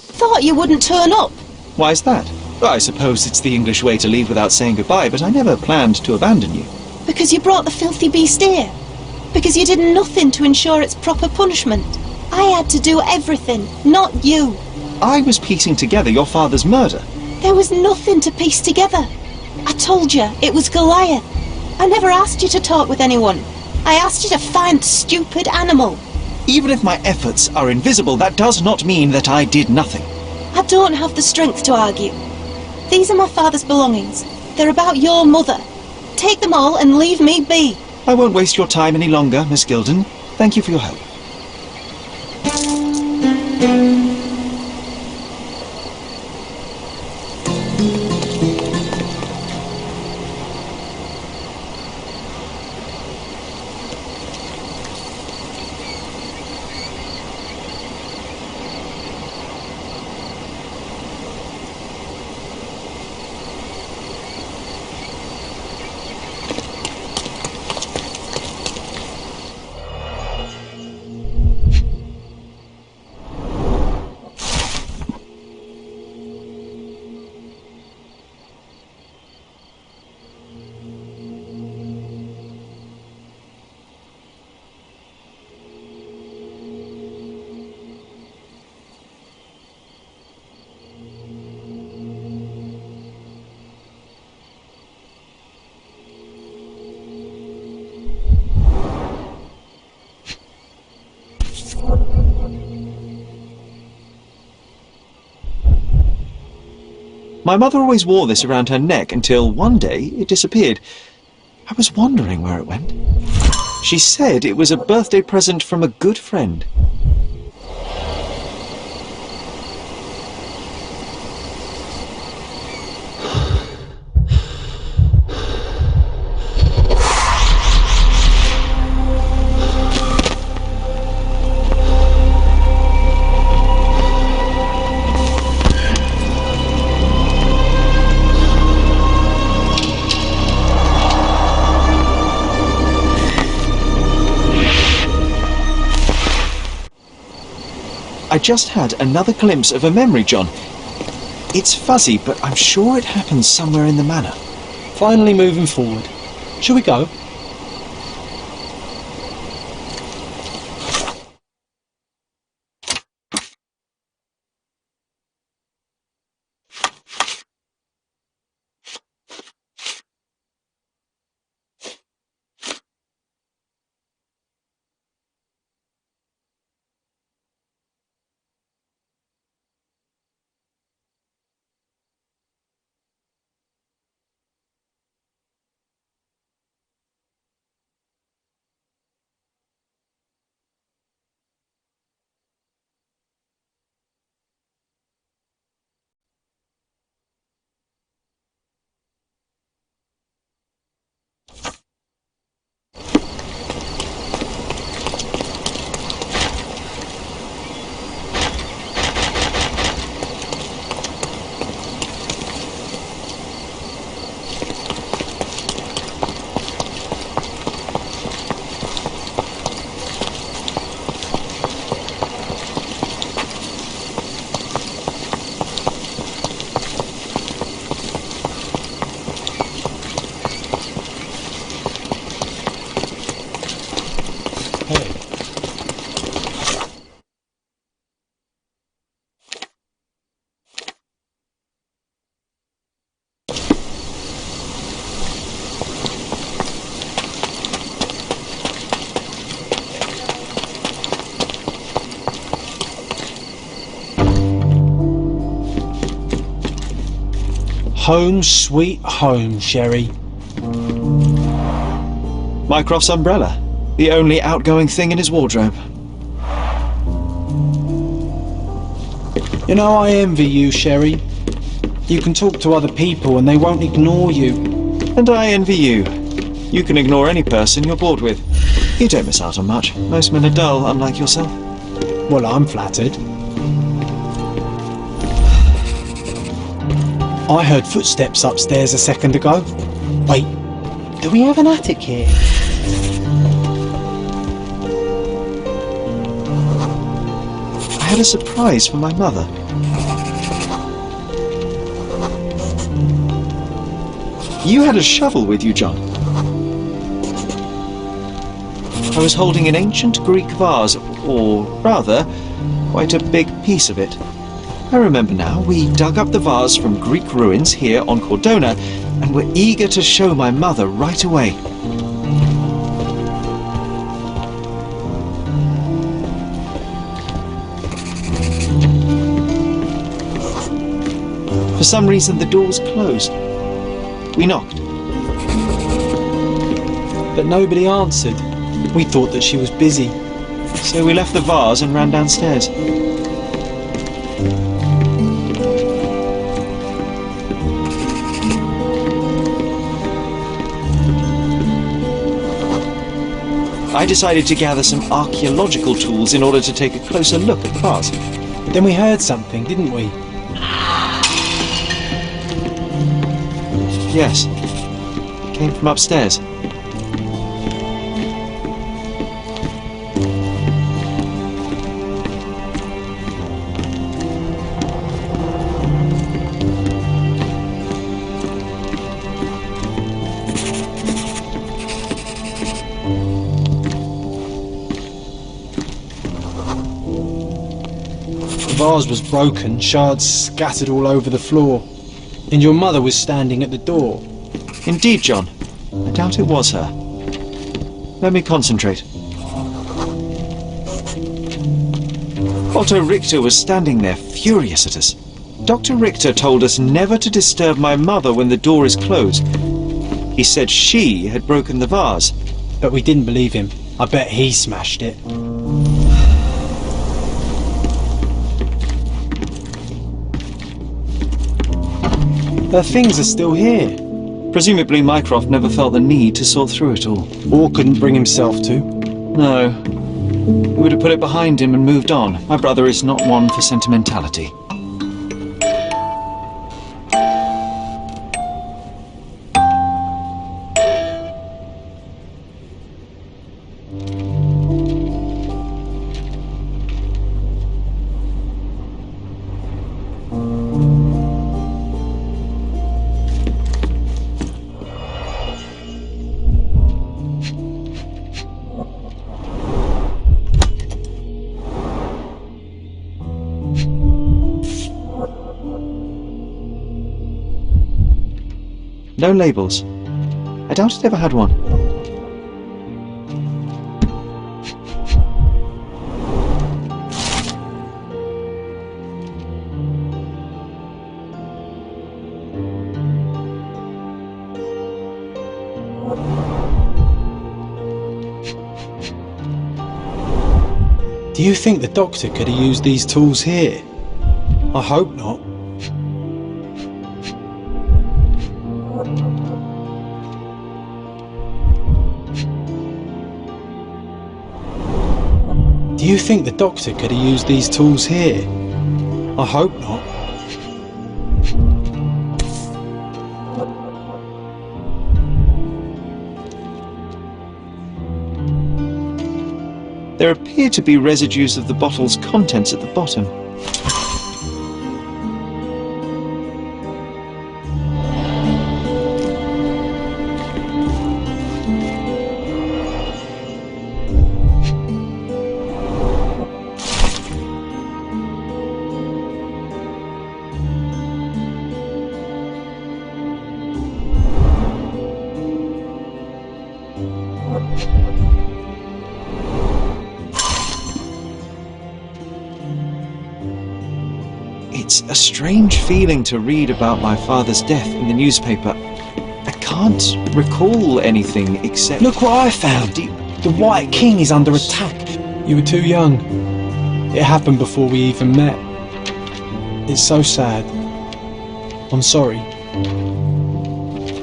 Thought you wouldn't turn up. Why is that? Well, I suppose it's the English way to leave without saying goodbye, but I never planned to abandon you. Because you brought the filthy beast here. Because you did nothing to ensure its proper punishment. I had to do everything, not you. I was piecing together your father's murder. There was nothing to piece together. I told you, it was Goliath. I never asked you to talk with anyone. I asked you to find the stupid animal. Even if my efforts are invisible, that does not mean that I did nothing. I don't have the strength to argue. These are my father's belongings. They're about your mother. Take them all and leave me be. I won't waste your time any longer, Miss Gilden. Thank you for your help. My mother always wore this around her neck until one day it disappeared. I was wondering where it went. She said it was a birthday present from a good friend. I just had another glimpse of a memory, John. It's fuzzy, but I'm sure it happened somewhere in the manor. Finally moving forward. Shall we go? Home sweet home, Sherry. Mycroft's umbrella, the only outgoing thing in his wardrobe. You know, I envy you, Sherry. You can talk to other people and they won't ignore you. And I envy you. You can ignore any person you're bored with. You don't miss out on much. Most men are dull, unlike yourself. Well, I'm flattered. I heard footsteps upstairs a second ago. Wait, do we have an attic here? I had a surprise for my mother. You had a shovel with you, John. I was holding an ancient Greek vase, or rather, quite a big piece of it. I remember now, we dug up the vase from Greek ruins here on Cordona and were eager to show my mother right away. For some reason, the door was closed. We knocked. But nobody answered. We thought that she was busy. So we left the vase and ran downstairs. I decided to gather some archaeological tools in order to take a closer look at the vase. Then we heard something, didn't we? Yes. It came from upstairs. The vase was broken, shards scattered all over the floor, and your mother was standing at the door. Indeed, John. I doubt it was her. Let me concentrate. Otto Richter was standing there, furious at us. Dr. Richter told us never to disturb my mother when the door is closed. He said she had broken the vase. But we didn't believe him. I bet he smashed it. Her things are still here. Presumably Mycroft never felt the need to sort through it all. Or couldn't bring himself to. No. He would have put it behind him and moved on. My brother is not one for sentimentality. No labels. I doubt it ever had one. Do you think the doctor could have used these tools here? I hope not. Do you think the doctor could have used these tools here? I hope not. There appear to be residues of the bottle's contents at the bottom. It's a strange feeling to read about my father's death in the newspaper. I can't recall anything except... Look what I found! The White King is under attack. You were too young. It happened before we even met. It's so sad. I'm sorry.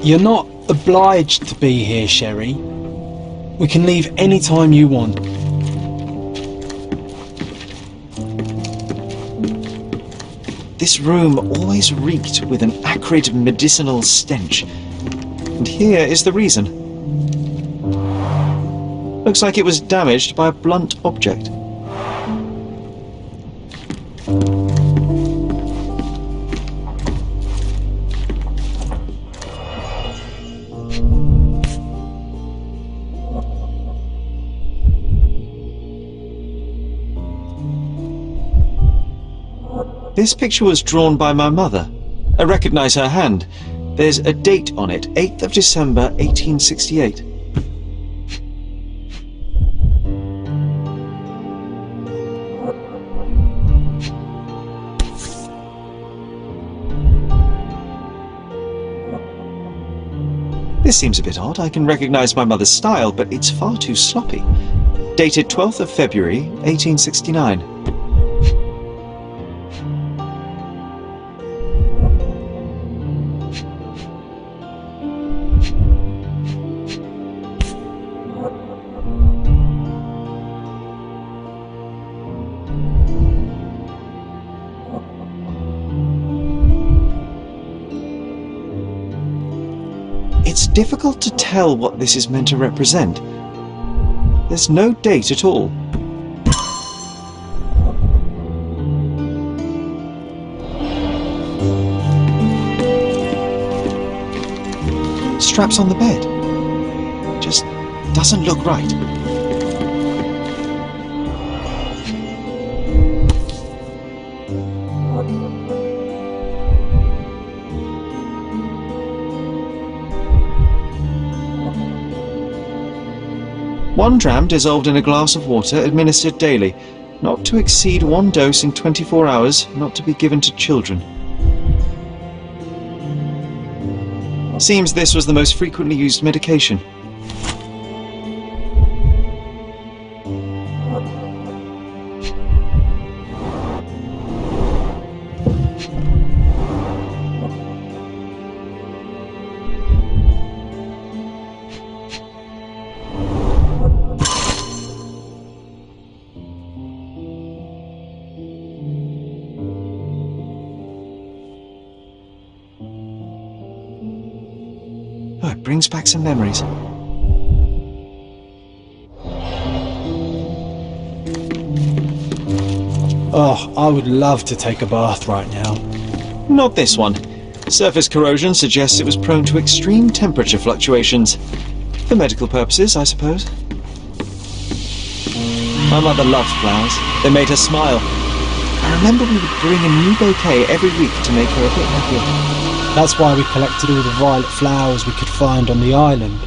You're not obliged to be here, Sherry. We can leave any time you want. This room always reeked with an acrid medicinal stench. And here is the reason. Looks like it was damaged by a blunt object. This picture was drawn by my mother. I recognize her hand. There's a date on it, 8th of December, 1868. This seems a bit odd. I can recognize my mother's style, but it's far too sloppy. Dated 12th of February, 1869. It's difficult to tell what this is meant to represent. There's no date at all. Straps on the bed. Just doesn't look right. One dram dissolved in a glass of water, administered daily. Not to exceed one dose in 24 hours, not to be given to children. Seems this was the most frequently used medication. Oh, it brings back some memories. Oh, I would love to take a bath right now. Not this one. Surface corrosion suggests it was prone to extreme temperature fluctuations. For medical purposes, I suppose. My mother loved flowers. They made her smile. I remember we would bring a new bouquet every week to make her a bit happier. That's why we collected all the violet flowers we could find on the island.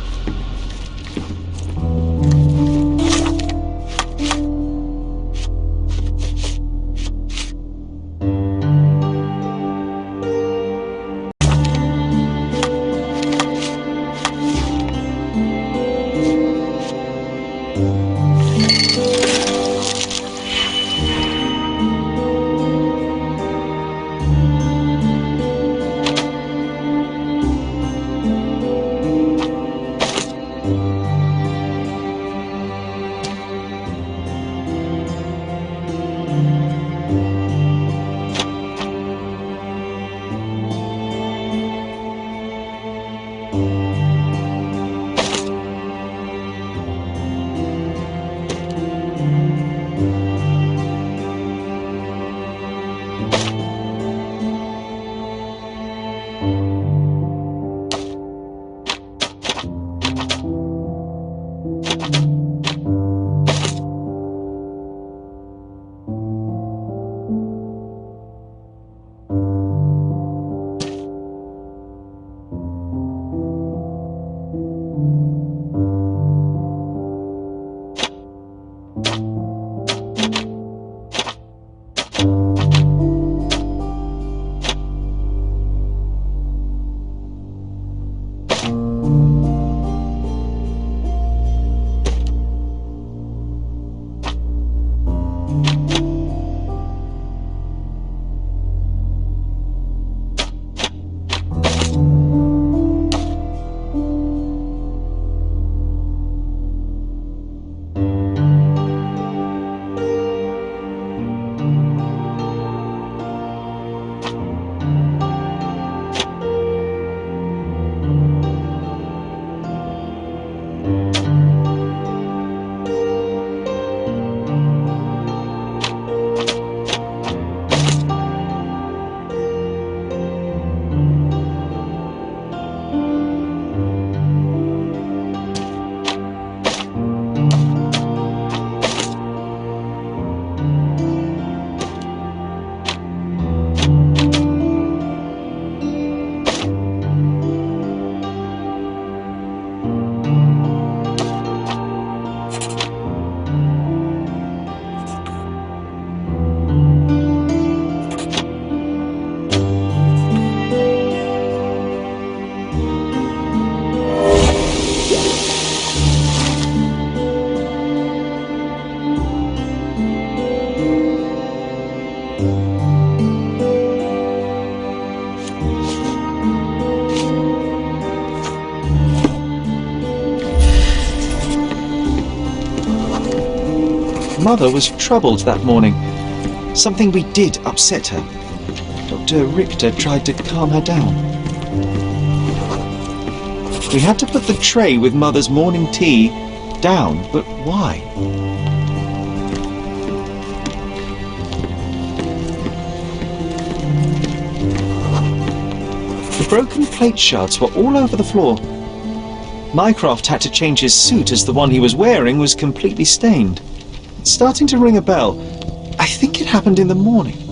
Mother was troubled that morning. Something we did upset her. Dr. Richter tried to calm her down. We had to put the tray with Mother's morning tea down, but why? The broken plate shards were all over the floor. Mycroft had to change his suit as the one he was wearing was completely stained. It's starting to ring a bell. I think it happened in the morning.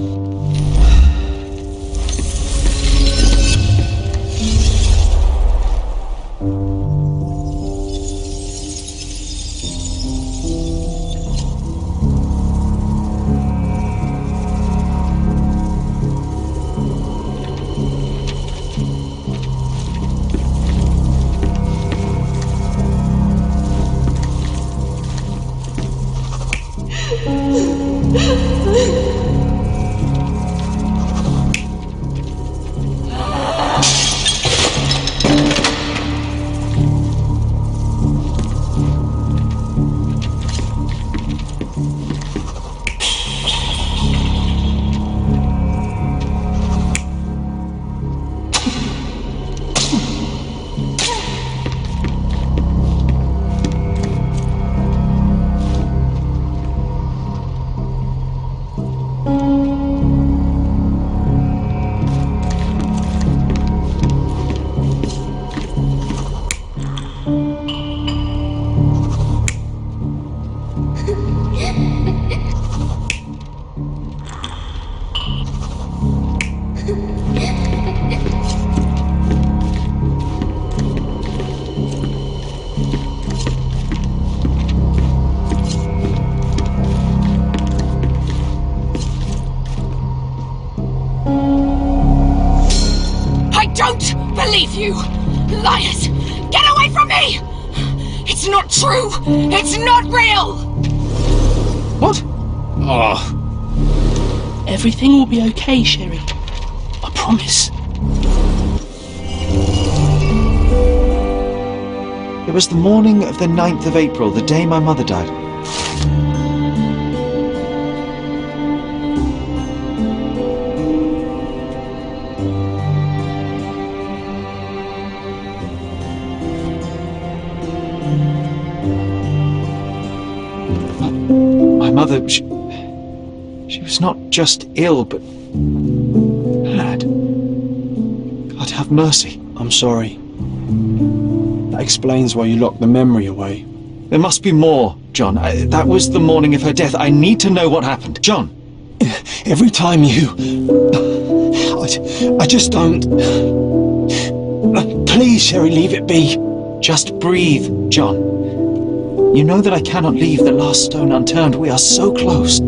I don't believe you! Liars! Get away from me! It's not true! It's not real! What? Oh, Everything will be okay, Sherry. I promise. It was the morning of the 9th of April, the day my mother died. My mother, she was not just ill, but mad. God have mercy. I'm sorry. That explains why you locked the memory away. There must be more, John. That was the morning of her death. I need to know what happened. John! Every time you... I just don't... Please, Sherry, leave it be. Just breathe, John. You know that I cannot leave the last stone unturned. We are so close.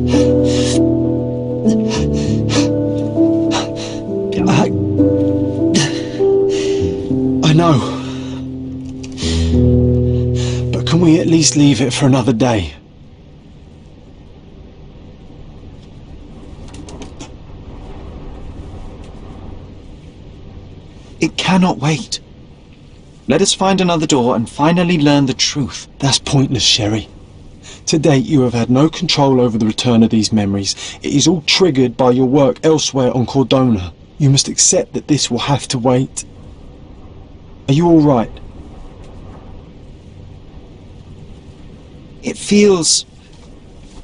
I know. But can we at least leave it for another day? It cannot wait. Let us find another door and finally learn the truth. That's pointless, Sherry. To date, you have had no control over the return of these memories. It is all triggered by your work elsewhere on Cordona. You must accept that this will have to wait. Are you all right? It feels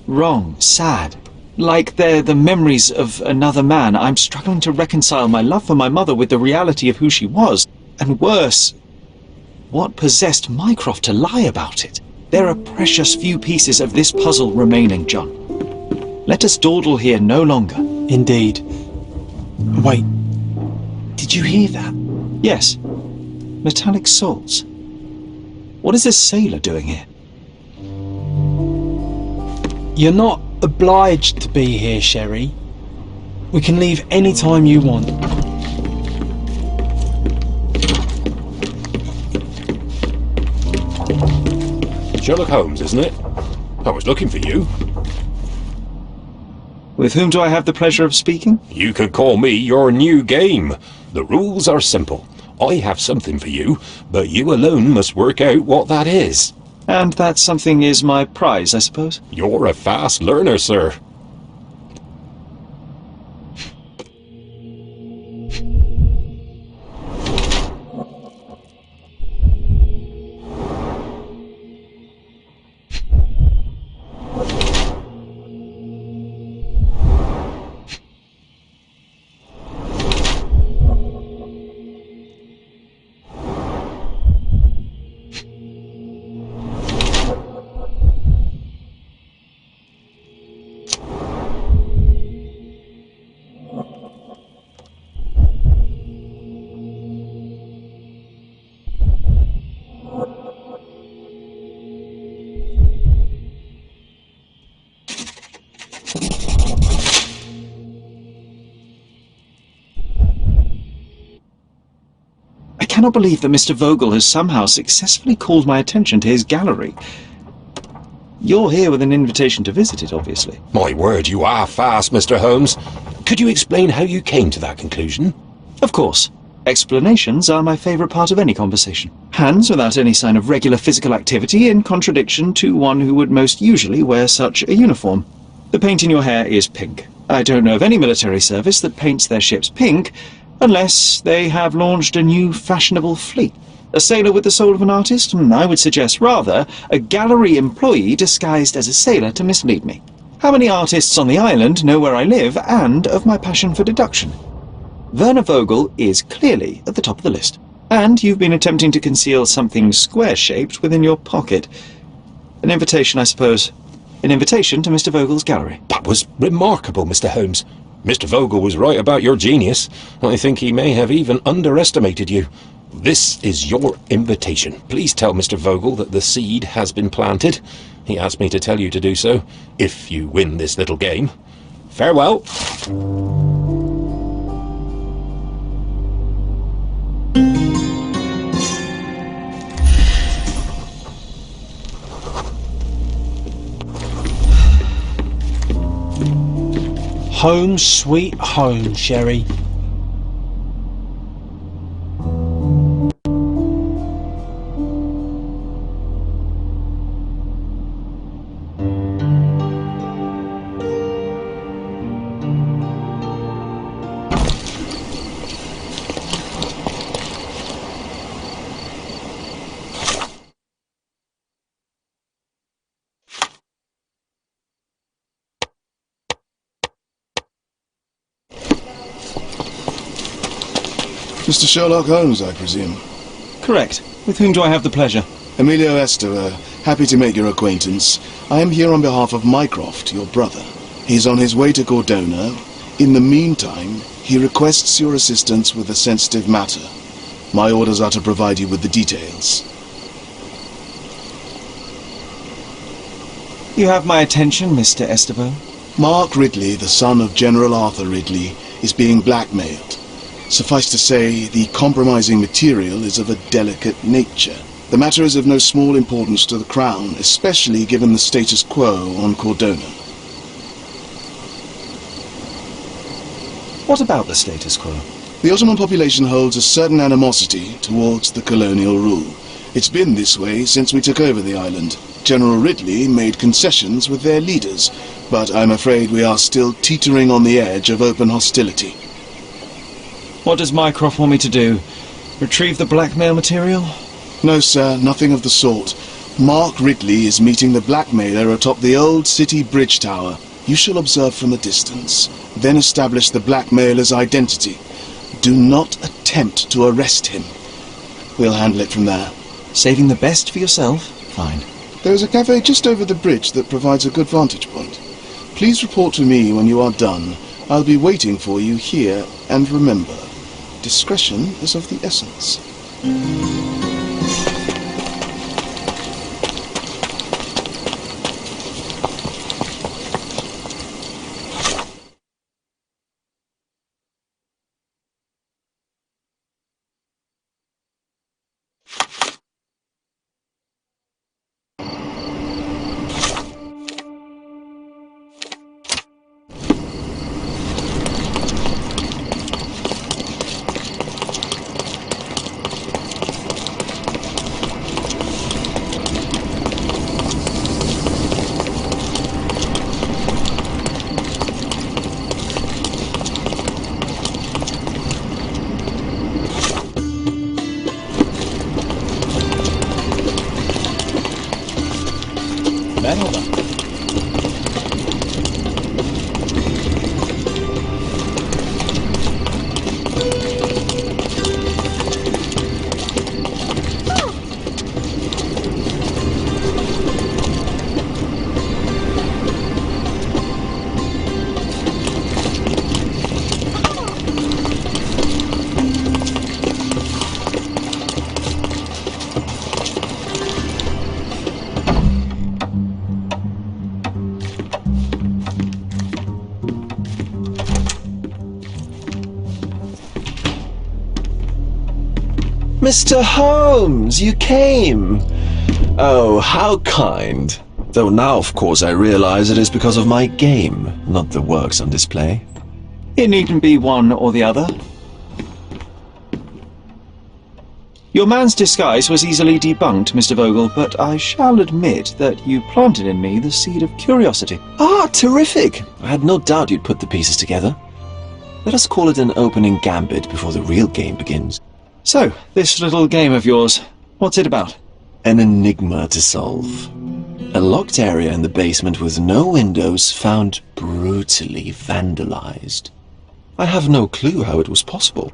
wrong, sad. Like they're the memories of another man. I'm struggling to reconcile my love for my mother with the reality of who she was. And worse, what possessed Mycroft to lie about it? There are precious few pieces of this puzzle remaining, John. Let us dawdle here no longer. Indeed. Wait, did you hear that? Yes. Metallic salts. What is this sailor doing here? You're not obliged to be here, Sherry. We can leave any time you want. Sherlock Holmes, isn't it? I was looking for you. With whom do I have the pleasure of speaking? You could call me your new game. The rules are simple. I have something for you, but you alone must work out what that is. And that something is my prize, I suppose? You're a fast learner, sir. I cannot believe that Mr. Vogel has somehow successfully called my attention to his gallery. You're here with an invitation to visit it, obviously. My word, you are fast, Mr. Holmes. Could you explain how you came to that conclusion? Of course. Explanations are my favourite part of any conversation. Hands without any sign of regular physical activity, in contradiction to one who would most usually wear such a uniform. The paint in your hair is pink. I don't know of any military service that paints their ships pink, unless they have launched a new fashionable fleet. A sailor with the soul of an artist? I would suggest rather a gallery employee disguised as a sailor to mislead me. How many artists on the island know where I live and of my passion for deduction? Verner Vogel is clearly at the top of the list. And you've been attempting to conceal something square-shaped within your pocket. An invitation, I suppose. An invitation to Mr. Vogel's gallery. That was remarkable, Mr. Holmes. Mr. Vogel was right about your genius. I think he may have even underestimated you. This is your invitation. Please tell Mr. Vogel that the seed has been planted. He asked me to tell you to do so, if you win this little game. Farewell. Home sweet home, Sherry. Mr. Sherlock Holmes, I presume? Correct. With whom do I have the pleasure? Emilio Esther, happy to make your acquaintance. I am here on behalf of Mycroft, your brother. He's on his way to Cordona. In the meantime, he requests your assistance with a sensitive matter. My orders are to provide you with the details. You have my attention, Mr. Estevo. Mark Ridley, the son of General Arthur Ridley, is being blackmailed. Suffice to say, the compromising material is of a delicate nature. The matter is of no small importance to the Crown, especially given the status quo on Cordona. What about the status quo? The Ottoman population holds a certain animosity towards the colonial rule. It's been this way since we took over the island. General Ridley made concessions with their leaders, but I'm afraid we are still teetering on the edge of open hostility. What does Mycroft want me to do? Retrieve the blackmail material? No, sir, nothing of the sort. Mark Ridley is meeting the blackmailer atop the old city bridge tower. You shall observe from a distance, then establish the blackmailer's identity. Do not attempt to arrest him. We'll handle it from there. Saving the best for yourself? Fine. There's a cafe just over the bridge that provides a good vantage point. Please report to me when you are done. I'll be waiting for you here, and remember, discretion is of the essence. Merhaba. Mr. Holmes, you came! Oh, how kind. Though now, of course, I realize it is because of my game, not the works on display. It needn't be one or the other. Your man's disguise was easily debunked, Mr. Vogel, but I shall admit that you planted in me the seed of curiosity. Ah, terrific! I had no doubt you'd put the pieces together. Let us call it an opening gambit before the real game begins. So, this little game of yours, what's it about? An enigma to solve. A locked area in the basement with no windows found brutally vandalized. I have no clue how it was possible.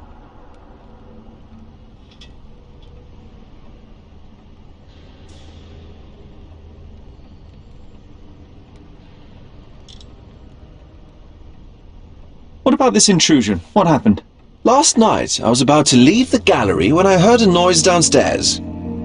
What about this intrusion? What happened? Last night, I was about to leave the gallery when I heard a noise downstairs.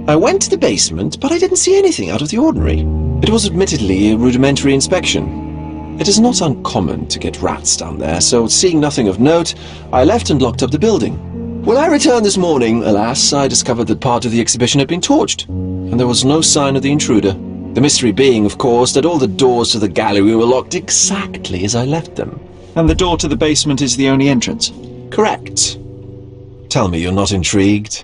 I went to the basement, but I didn't see anything out of the ordinary. It was admittedly a rudimentary inspection. It is not uncommon to get rats down there, so seeing nothing of note, I left and locked up the building. When I returned this morning, alas, I discovered that part of the exhibition had been torched, and there was no sign of the intruder. The mystery being, of course, that all the doors to the gallery were locked exactly as I left them. And the door to the basement is the only entrance? Correct. Tell me you're not intrigued.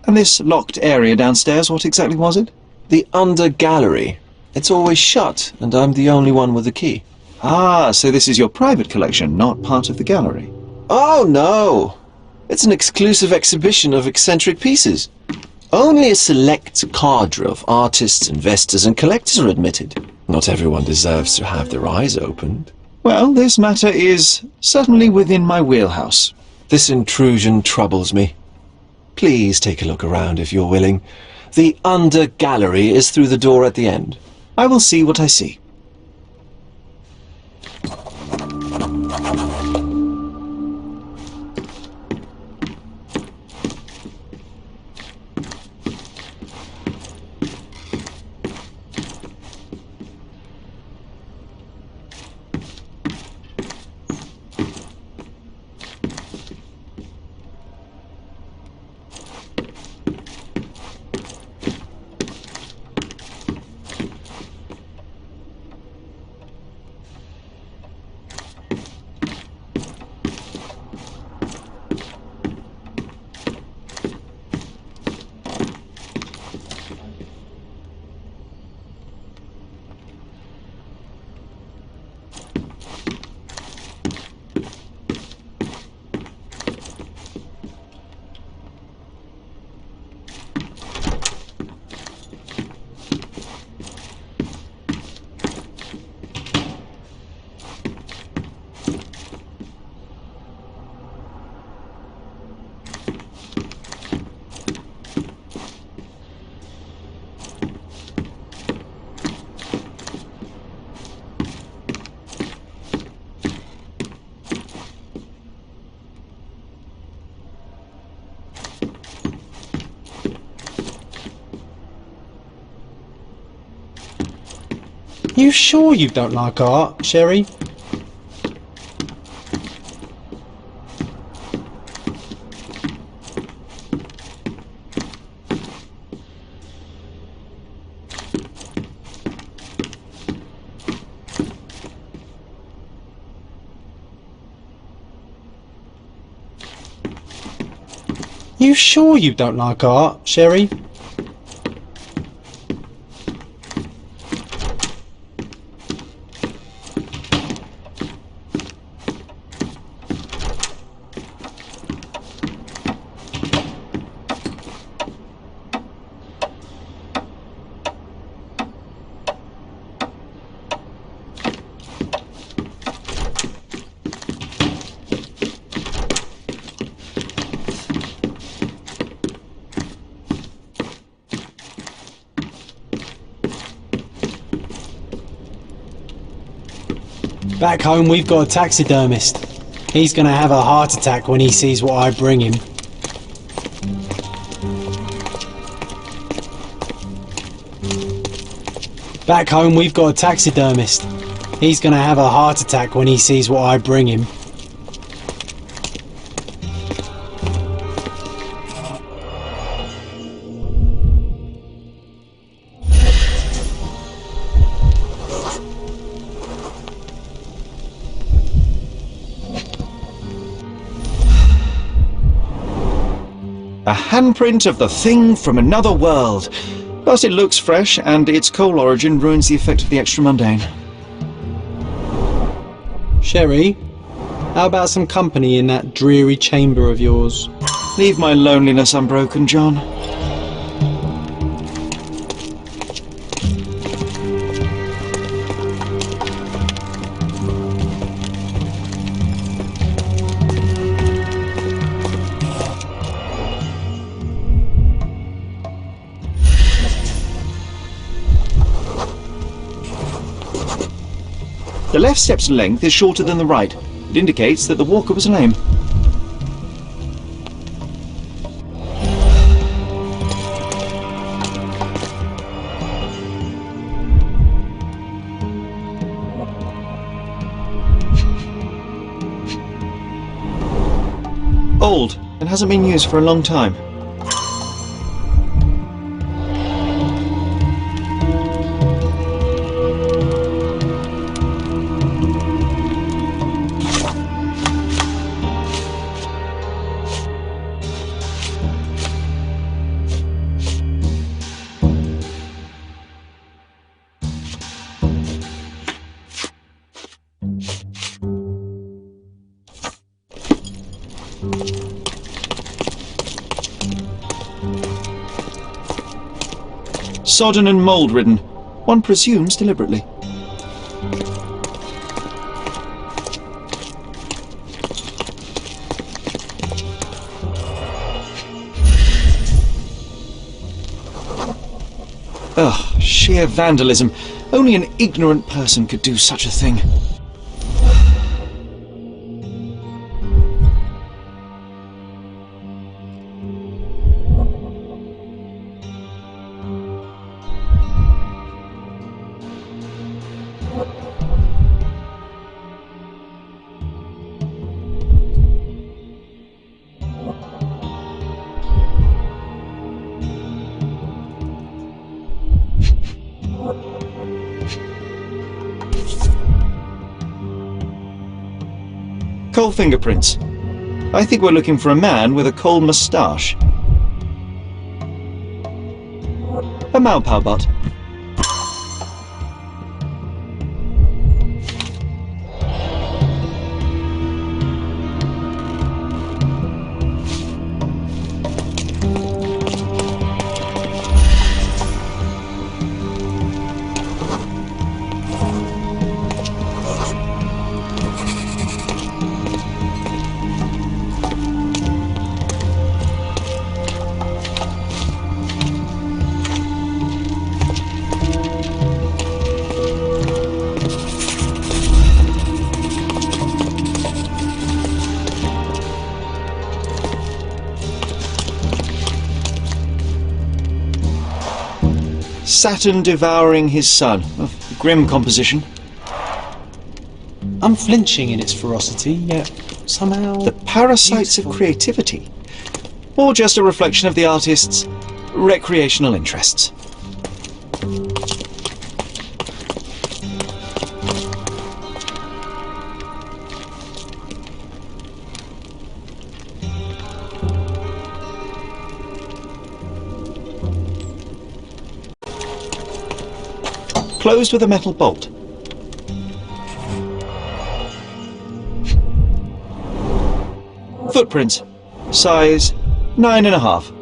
And this locked area downstairs, what exactly was it? The under gallery. It's always shut, and I'm the only one with the key. Ah, so this is your private collection, not part of the gallery. Oh, no. It's an exclusive exhibition of eccentric pieces. Only a select cadre of artists, investors, and collectors are admitted. Not everyone deserves to have their eyes opened. Well, this matter is certainly within my wheelhouse. This intrusion troubles me. Please take a look around if you're willing. The under gallery is through the door at the end. I will see what I see. You sure you don't like art, Sherry? You sure you don't like art, Sherry? Back home we've got a taxidermist. He's gonna have a heart attack when he sees what I bring him. Back home we've got a taxidermist. He's gonna have a heart attack when he sees what I bring him. A handprint of the thing from another world. Plus it looks fresh, and its coal origin ruins the effect of the extra mundane. Sherry, how about some company in that dreary chamber of yours? Leave my loneliness unbroken, John. The left step's length is shorter than the right. It indicates that the walker was lame. Old, and hasn't been used for a long time. Sodden and mould-ridden, one presumes deliberately. Ugh, sheer vandalism. Only an ignorant person could do such a thing. Coal fingerprints. I think we're looking for a man with a coal moustache. A Maupau bot. Saturn devouring his sun. Oh, grim composition. Unflinching in its ferocity, yet somehow... The parasites of creativity. Or just a reflection of the artist's recreational interests. Closed with a metal bolt. Footprints. Size 9.5.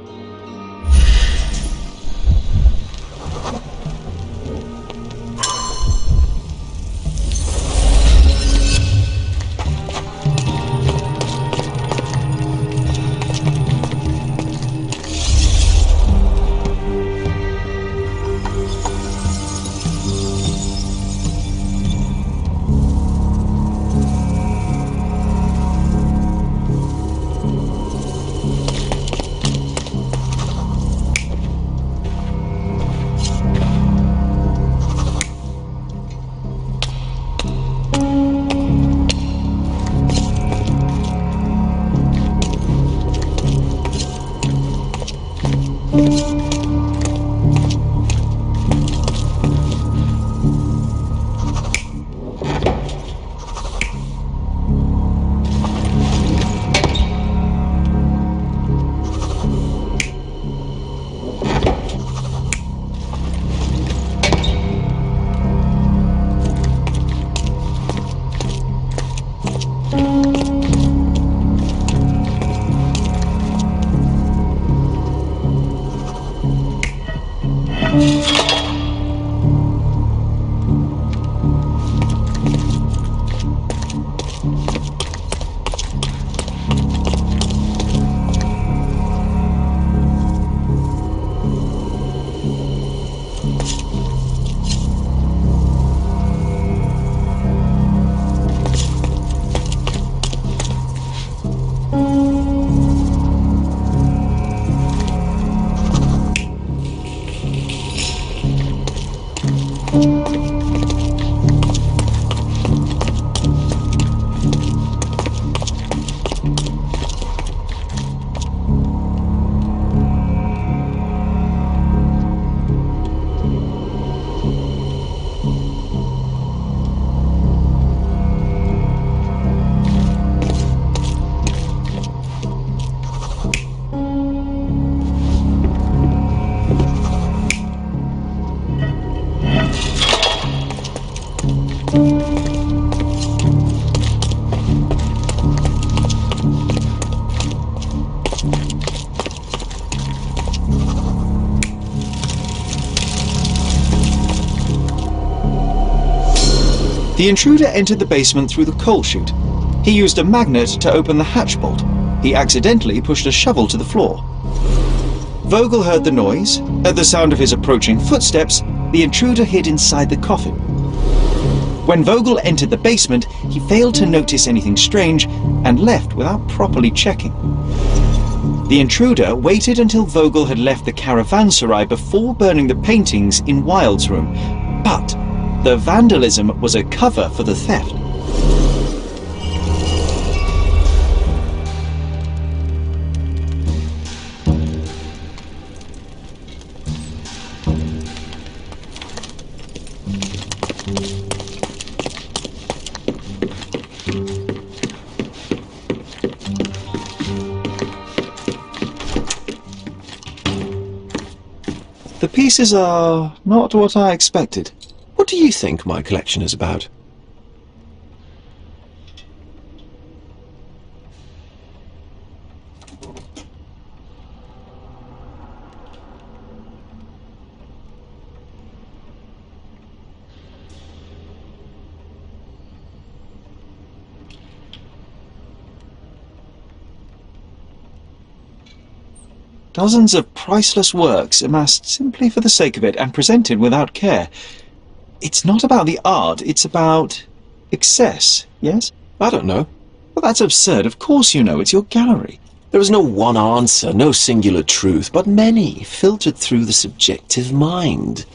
The intruder entered the basement through the coal chute. He used a magnet to open the hatch bolt. He accidentally pushed a shovel to the floor. Vogel heard the noise. At the sound of his approaching footsteps, the intruder hid inside the coffin. When Vogel entered the basement, he failed to notice anything strange and left without properly checking. The intruder waited until Vogel had left the caravanserai before burning the paintings in Wilde's room, but the vandalism was a cover for the theft. The pieces are not what I expected. What do you think my collection is about? Dozens of priceless works amassed simply for the sake of it and presented without care. It's not about the art, it's about excess, yes? I don't know. Well, that's absurd. Of course you know. It's your gallery. There is no one answer, no singular truth, but many filtered through the subjective mind.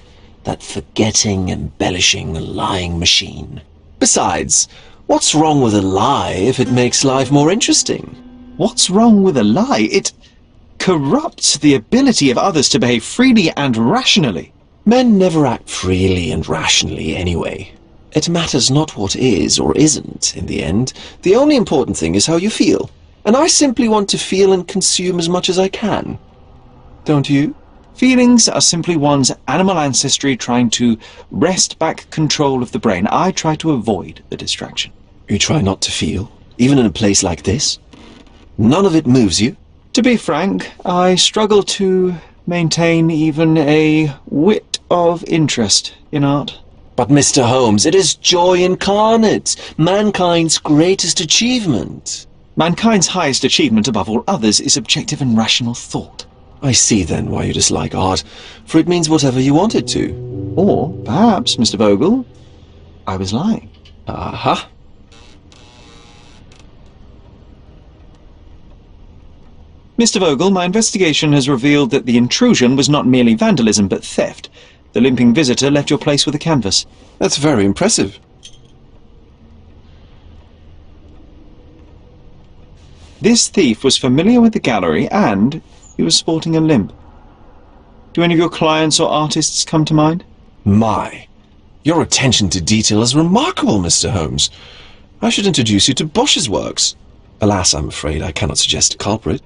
That forgetting, embellishing, lying machine. Besides, what's wrong with a lie if it makes life more interesting? What's wrong with a lie? It corrupts the ability of others to behave freely and rationally. Men never act freely and rationally anyway. It matters not what is or isn't in the end. The only important thing is how you feel. And I simply want to feel and consume as much as I can. Don't you? Feelings are simply one's animal ancestry trying to wrest back control of the brain. I try to avoid the distraction. You try not to feel, even in a place like this? None of it moves you? To be frank, I struggle to maintain even a whit of interest in art. But Mr. Holmes, it is joy incarnate, mankind's greatest achievement. Mankind's highest achievement above all others is objective and rational thought. I see then why you dislike art, for it means whatever you want it to. Or perhaps, Mr. Vogel, I was lying. Aha. Mr. Vogel, my investigation has revealed that the intrusion was not merely vandalism, but theft. The limping visitor left your place with a canvas. That's very impressive. This thief was familiar with the gallery and he was sporting a limp. Do any of your clients or artists come to mind? My, your attention to detail is remarkable, Mr. Holmes. I should introduce you to Bosch's works. Alas, I'm afraid I cannot suggest a culprit.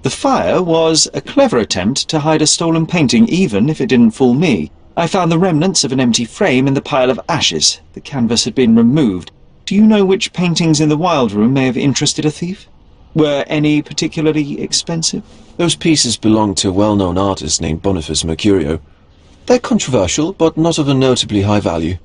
The fire was a clever attempt to hide a stolen painting, even if it didn't fool me. I found the remnants of an empty frame in the pile of ashes. The canvas had been removed. Do you know which paintings in the Wilde room may have interested a thief? Were any particularly expensive? Those pieces belong to a well-known artist named Boniface Mercurio. They're controversial, but not of a notably high value.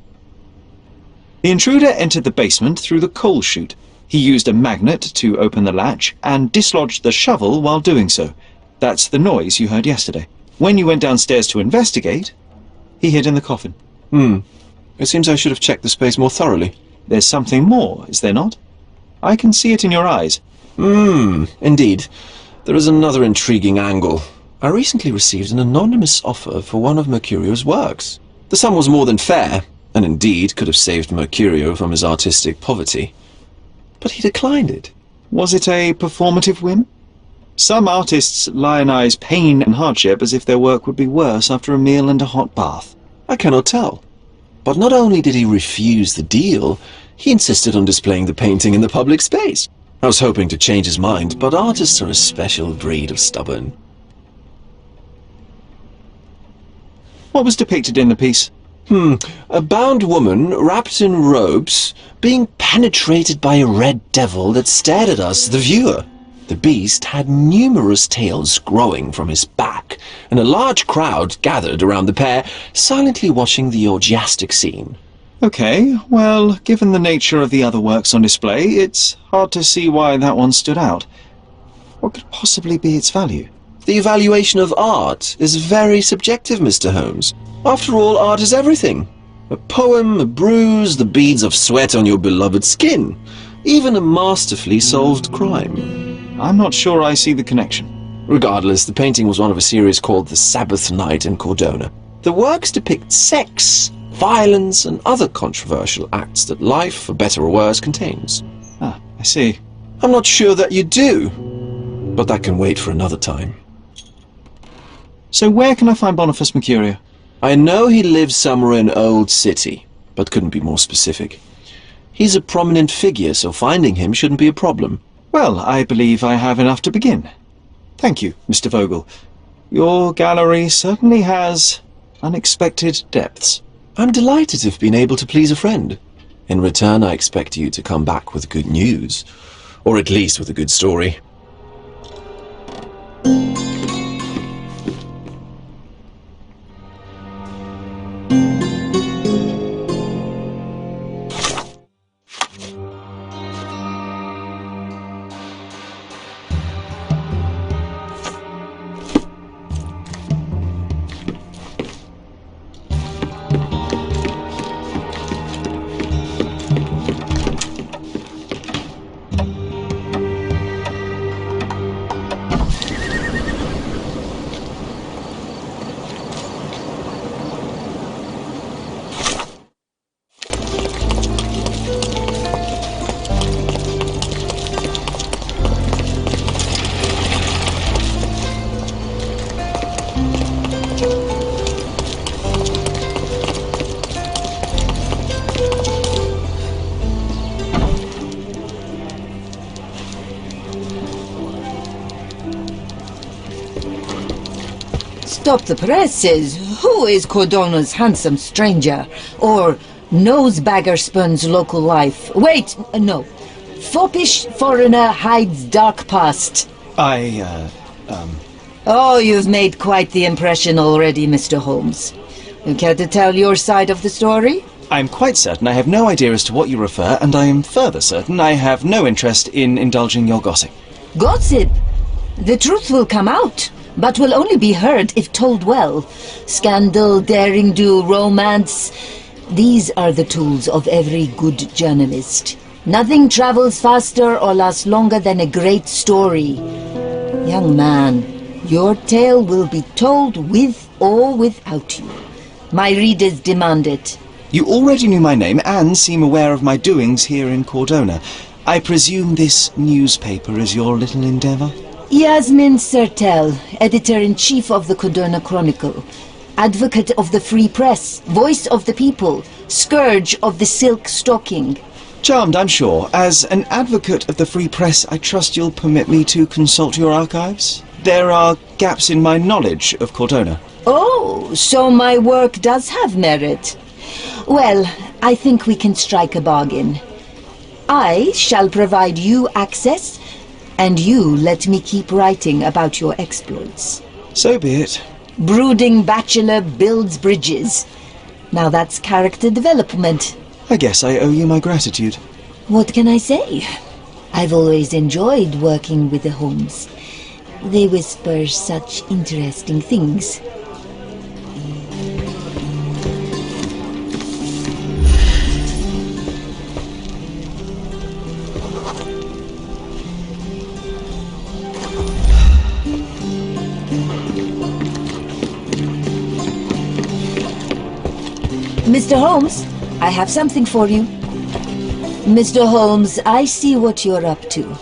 The intruder entered the basement through the coal chute. He used a magnet to open the latch and dislodged the shovel while doing so. That's the noise you heard yesterday. When you went downstairs to investigate, he hid in the coffin. It seems I should have checked the space more thoroughly. There's something more, is there not? I can see it in your eyes. Indeed. There is another intriguing angle. I recently received an anonymous offer for one of Mercurio's works. The sum was more than fair, and indeed could have saved Mercurio from his artistic poverty. But he declined it. Was it a performative whim? Some artists lionize pain and hardship as if their work would be worse after a meal and a hot bath. I cannot tell. But not only did he refuse the deal, he insisted on displaying the painting in the public space. I was hoping to change his mind, but artists are a special breed of stubborn. What was depicted in the piece? A bound woman, wrapped in robes, being penetrated by a red devil that stared at us, the viewer. The beast had numerous tails growing from his back, and a large crowd gathered around the pair, silently watching the orgiastic scene. Okay, well, given the nature of the other works on display, it's hard to see why that one stood out. What could possibly be its value? The evaluation of art is very subjective, Mr. Holmes. After all, art is everything. A poem, a bruise, the beads of sweat on your beloved skin. Even a masterfully solved crime. I'm not sure I see the connection. Regardless, the painting was one of a series called The Sabbath Night in Cordona. The works depict sex, violence, and other controversial acts that life, for better or worse, contains. Ah, I see. I'm not sure that you do, but that can wait for another time. So where can I find Boniface Mercurio? I know he lives somewhere in Old City, but couldn't be more specific. He's a prominent figure, so finding him shouldn't be a problem. Well, I believe I have enough to begin. Thank you, Mr. Vogel. Your gallery certainly has unexpected depths. I'm delighted to have been able to please a friend. In return, I expect you to come back with good news. Or at least with a good story. Stop the presses. Who is Cordona's handsome stranger? Or nosebagger spurns local life? Wait, no. Foppish foreigner hides dark past. Oh, you've made quite the impression already, Mr. Holmes. You care to tell your side of the story? I'm quite certain I have no idea as to what you refer, and I am further certain I have no interest in indulging your gossip. Gossip? The truth will come out, but will only be heard if told well. Scandal, daring-do, romance. These are the tools of every good journalist. Nothing travels faster or lasts longer than a great story. Young man, your tale will be told with or without you. My readers demand it. You already knew my name and seem aware of my doings here in Cordona. I presume this newspaper is your little endeavour? Yasmin Sertel, editor-in-chief of the Cordona Chronicle, advocate of the free press, voice of the people, scourge of the silk stocking. Charmed, I'm sure. As an advocate of the free press, I trust you'll permit me to consult your archives? There are gaps in my knowledge of Cordona. Oh, so my work does have merit. Well, I think we can strike a bargain. I shall provide you access, and you let me keep writing about your exploits. So be it. Brooding bachelor builds bridges. Now that's character development. I guess I owe you my gratitude. What can I say? I've always enjoyed working with the Holmes. They whisper such interesting things. Mr. Holmes, I have something for you. Mr. Holmes, I see what you're up to.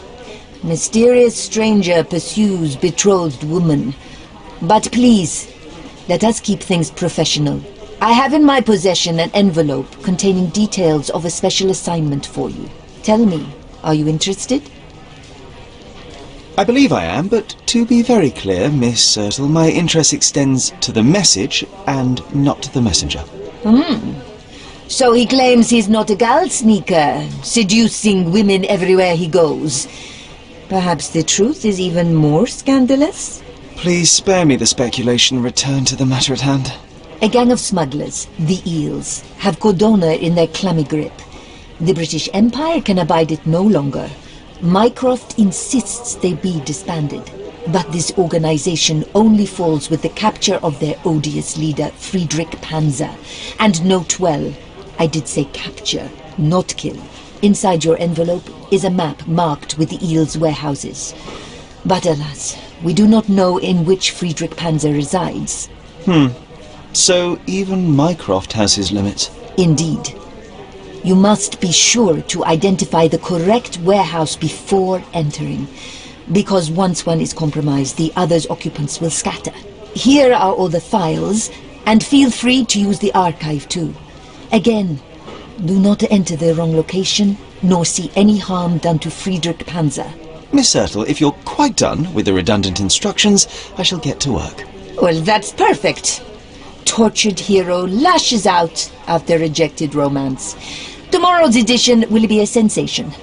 Mysterious stranger pursues betrothed woman. But please, let us keep things professional. I have in my possession an envelope containing details of a special assignment for you. Tell me, are you interested? I believe I am, but to be very clear, Miss Sertle, my interest extends to the message and not to the messenger. So he claims he's not a gal sneaker, seducing women everywhere he goes. Perhaps the truth is even more scandalous? Please spare me the speculation and return to the matter at hand. A gang of smugglers, the Eels, have Codona in their clammy grip. The British Empire can abide it no longer. Mycroft insists they be disbanded. But this organization only falls with the capture of their odious leader, Friedrich Panzer. And note well, I did say capture, not kill. Inside your envelope is a map marked with the Eels' warehouses. But alas, we do not know in which Friedrich Panzer resides. So even Mycroft has his limits. Indeed. You must be sure to identify the correct warehouse before entering, because once one is compromised, the other's occupants will scatter. Here are all the files, and feel free to use the archive too. Again, do not enter the wrong location, nor see any harm done to Friedrich Panzer. Miss Ertl, if you're quite done with the redundant instructions, I shall get to work. Well, that's perfect. Tortured hero lashes out after rejected romance. Tomorrow's edition will be a sensation.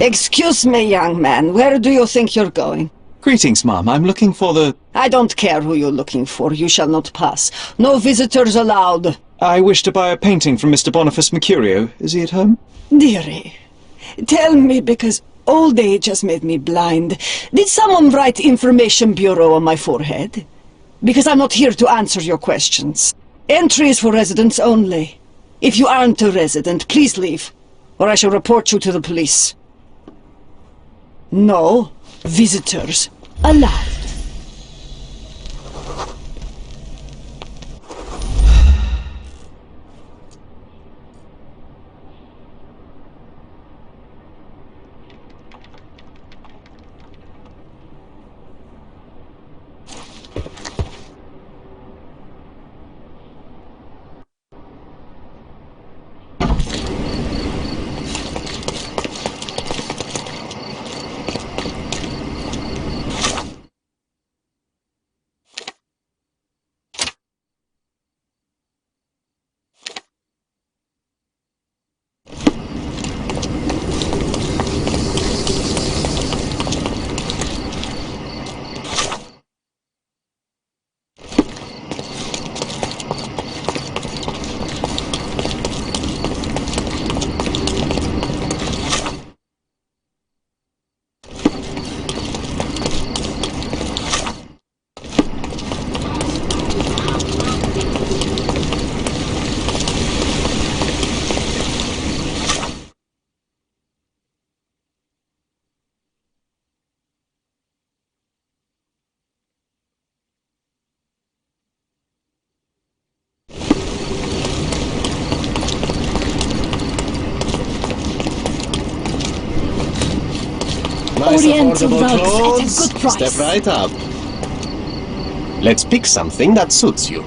Excuse me, young man. Where do you think you're going? Greetings, ma'am. I'm looking for the... I don't care who you're looking for. You shall not pass. No visitors allowed. I wish to buy a painting from Mr. Boniface Mercurio. Is he at home? Dearie, tell me, because old age has made me blind. Did someone write Information Bureau on my forehead? Because I'm not here to answer your questions. Entry is for residents only. If you aren't a resident, please leave, or I shall report you to the police. No visitors allowed. Nice Oriental affordable rugs at a clothes. good price. Step right up. Let's pick something that suits you.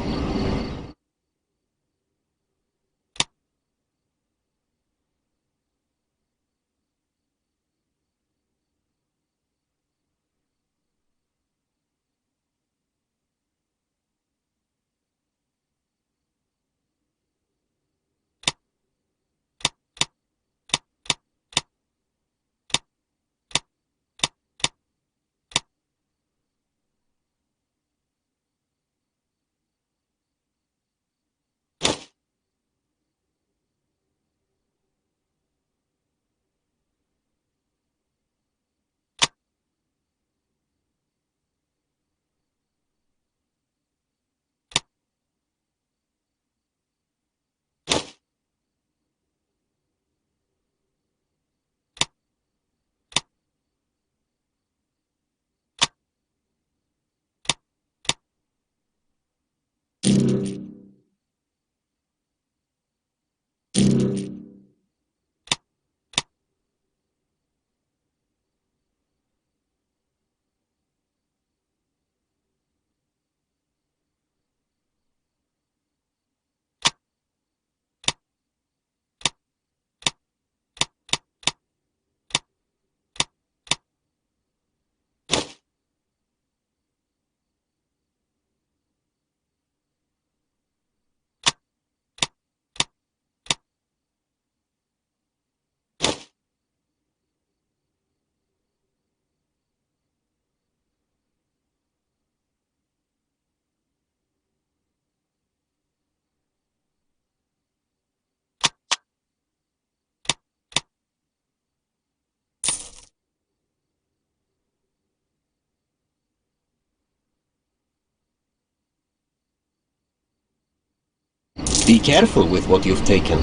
Be careful with what you've taken.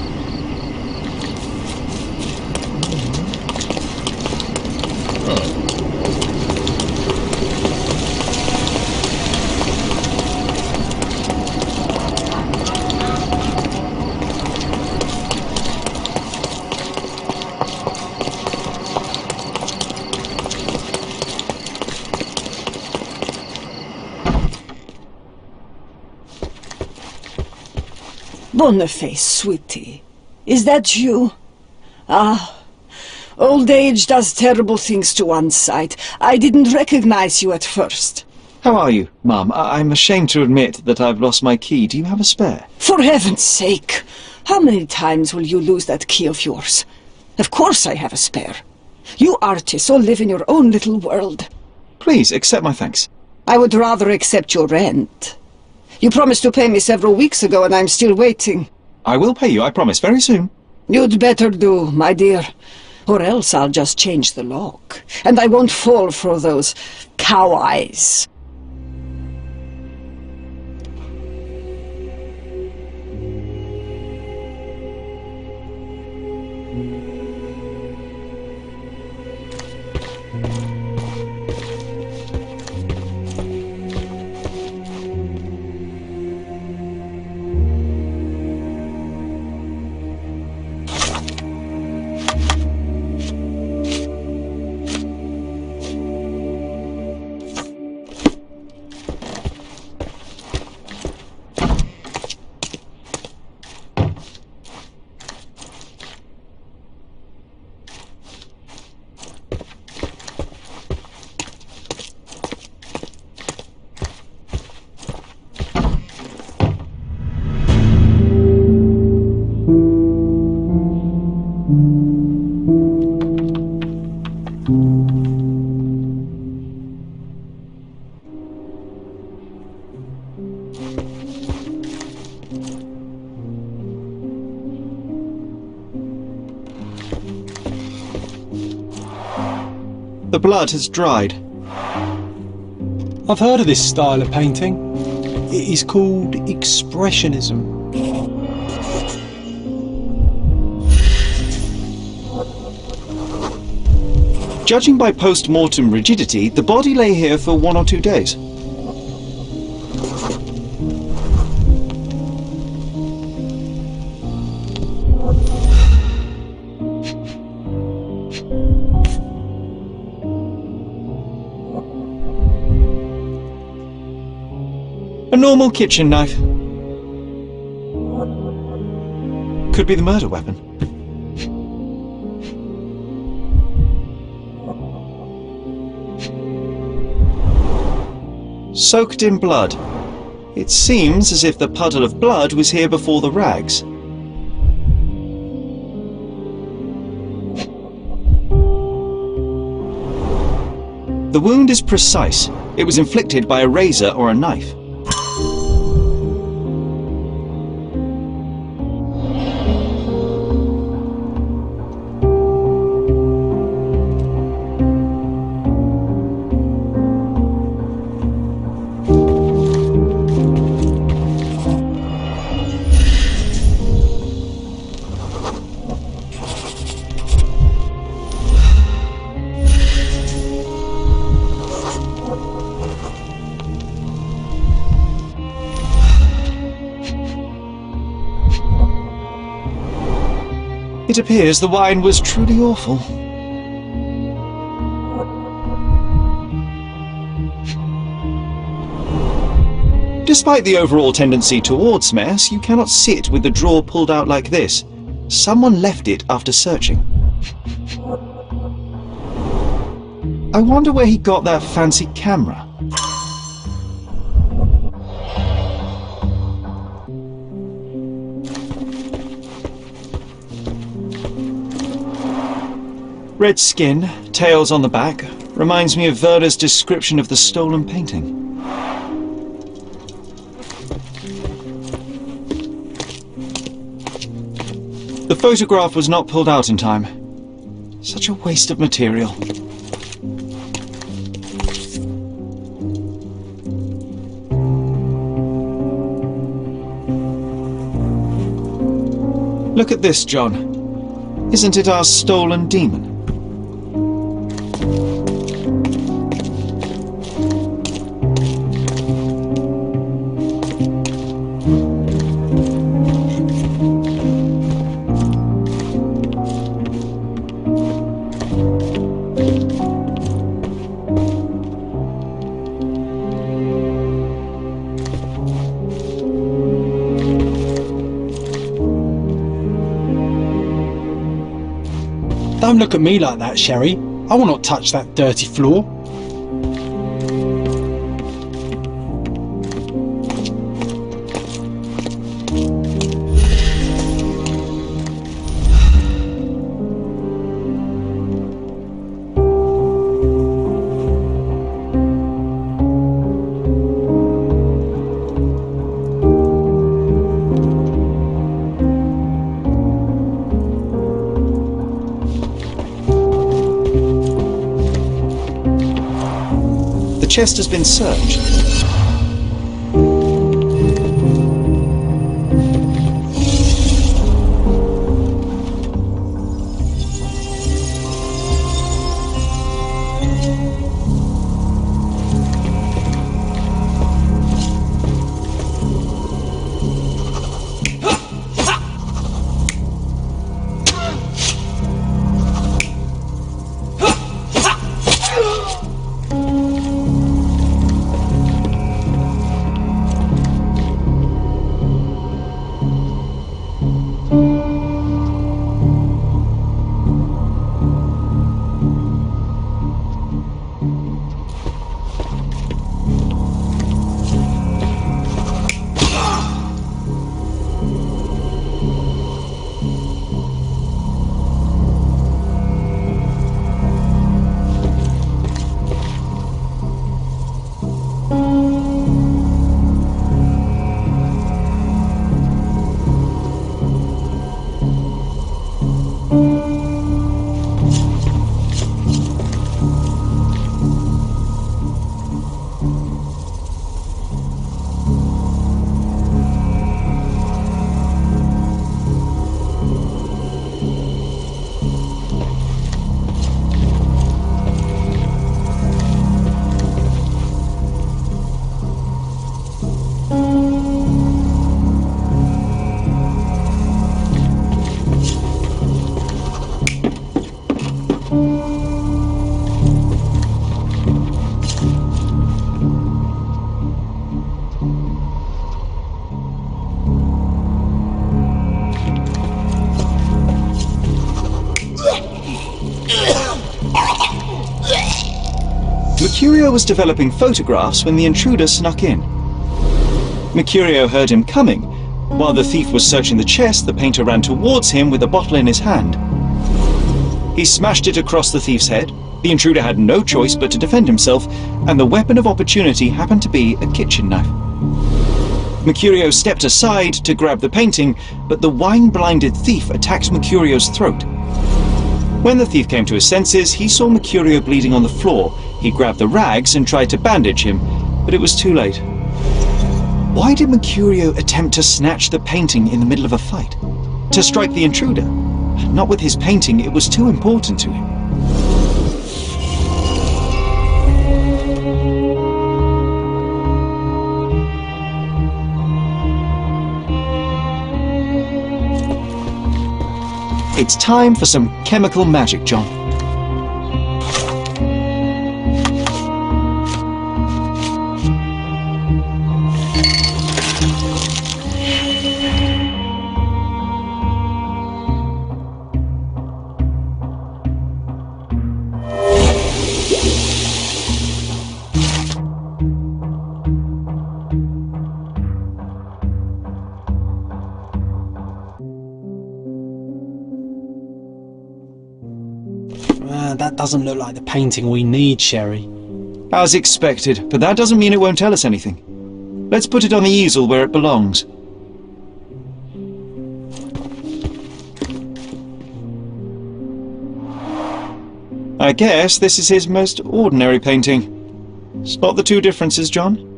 Boniface, sweetie. Is that you? Ah, old age does terrible things to one's sight. I didn't recognize you at first. How are you, Mum? I'm ashamed to admit that I've lost my key. Do you have a spare? For heaven's sake! How many times will you lose that key of yours? Of course I have a spare. You artists all live in your own little world. Please, accept my thanks. I would rather accept your rent. You promised to pay me several weeks ago, and I'm still waiting. I will pay you, I promise, very soon. You'd better do, my dear. Or else I'll just change the lock. And I won't fall for those cow eyes. The blood has dried. I've heard of this style of painting. It is called Expressionism. Judging by post-mortem rigidity, the body lay here for 1 or 2 days. A normal kitchen knife. Could be the murder weapon. Soaked in blood. It seems as if the puddle of blood was here before the rags. The wound is precise. It was inflicted by a razor or a knife. It appears the wine was truly awful. Despite the overall tendency towards mess, you cannot sit with the drawer pulled out like this. Someone left it after searching. I wonder where he got that fancy camera. Red skin, tails on the back, reminds me of Verner's description of the stolen painting. The photograph was not pulled out in time. Such a waste of material. Look at this, John. Isn't it our stolen demon? Don't look at me like that, Sherry. I will not touch that dirty floor. The chest has been searched. Mercurio was developing photographs when the intruder snuck in. Mercurio heard him coming. While the thief was searching the chest, the painter ran towards him with a bottle in his hand. He smashed it across the thief's head. The intruder had no choice but to defend himself, and the weapon of opportunity happened to be a kitchen knife. Mercurio stepped aside to grab the painting, but the wine-blinded thief attacked Mercurio's throat. When the thief came to his senses, he saw Mercurio bleeding on the floor. He grabbed the rags and tried to bandage him, but it was too late. Why did Mercurio attempt to snatch the painting in the middle of a fight? To strike the intruder? Not with his painting, it was too important to him. It's time for some chemical magic, John. That doesn't look like the painting we need, Sherry. As expected, but that doesn't mean it won't tell us anything. Let's put it on the easel where it belongs. I guess this is his most ordinary painting. Spot the two differences, John?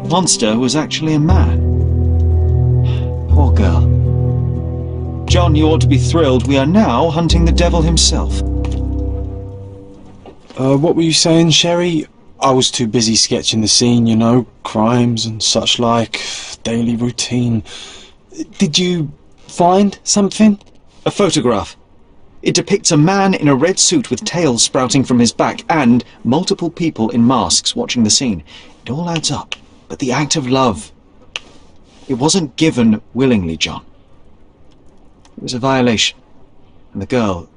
Monster was actually a man. Poor girl. John, you ought to be thrilled. We are now hunting the devil himself. What were you saying, Sherry? I was too busy sketching the scene, you know, crimes and such like, daily routine. Did you find something? A photograph. It depicts a man in a red suit with tails sprouting from his back and multiple people in masks watching the scene. It all adds up. But the act of love, it wasn't given willingly, John. It was a violation. And the girl,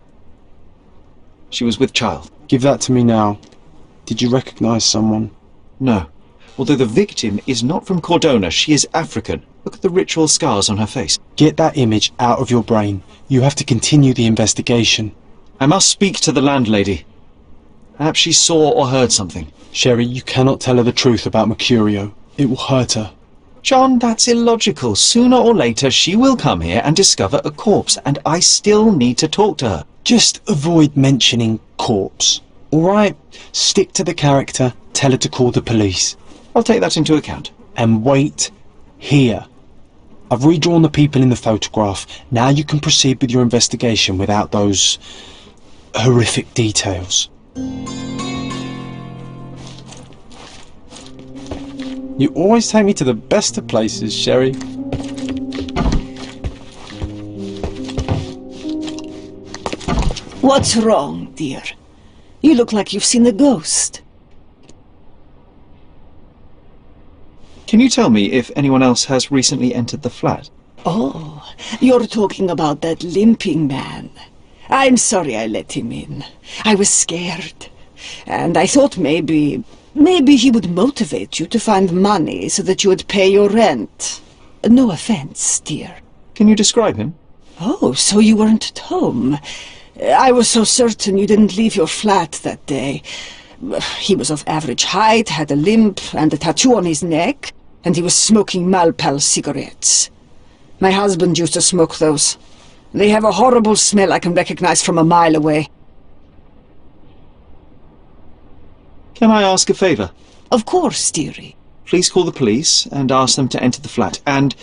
she was with child. Give that to me now. Did you recognize someone? No. Although the victim is not from Cordona, she is African. Look at the ritual scars on her face. Get that image out of your brain. You have to continue the investigation. I must speak to the landlady. Perhaps she saw or heard something. Sherry, you cannot tell her the truth about Mercurio. It will hurt her. John, that's illogical. Sooner or later, she will come here and discover a corpse, and I still need to talk to her. Just avoid mentioning corpse, alright? Stick to the character, tell her to call the police. I'll take that into account. And wait here. I've redrawn the people in the photograph. Now you can proceed with your investigation without those horrific details. You always take me to the best of places, Sherry. What's wrong, dear? You look like you've seen a ghost. Can you tell me if anyone else has recently entered the flat? Oh, you're talking about that limping man. I'm sorry I let him in. I was scared. And I thought maybe he would motivate you to find money so that you would pay your rent. No offense, dear. Can you describe him? Oh, so you weren't at home. I was so certain you didn't leave your flat that day. He was of average height, had a limp and a tattoo on his neck, and he was smoking Malpal cigarettes. My husband used to smoke those. They have a horrible smell I can recognize from a mile away. Can I ask a favour? Of course, dearie. Please call the police and ask them to enter the flat. And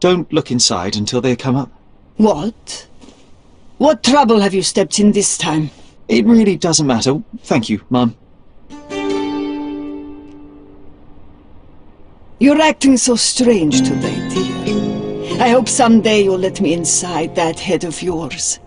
Don't look inside until they come up. What? What trouble have you stepped in this time? It really doesn't matter. Thank you, Mum. You're acting so strange today, dear. I hope someday you'll let me inside that head of yours.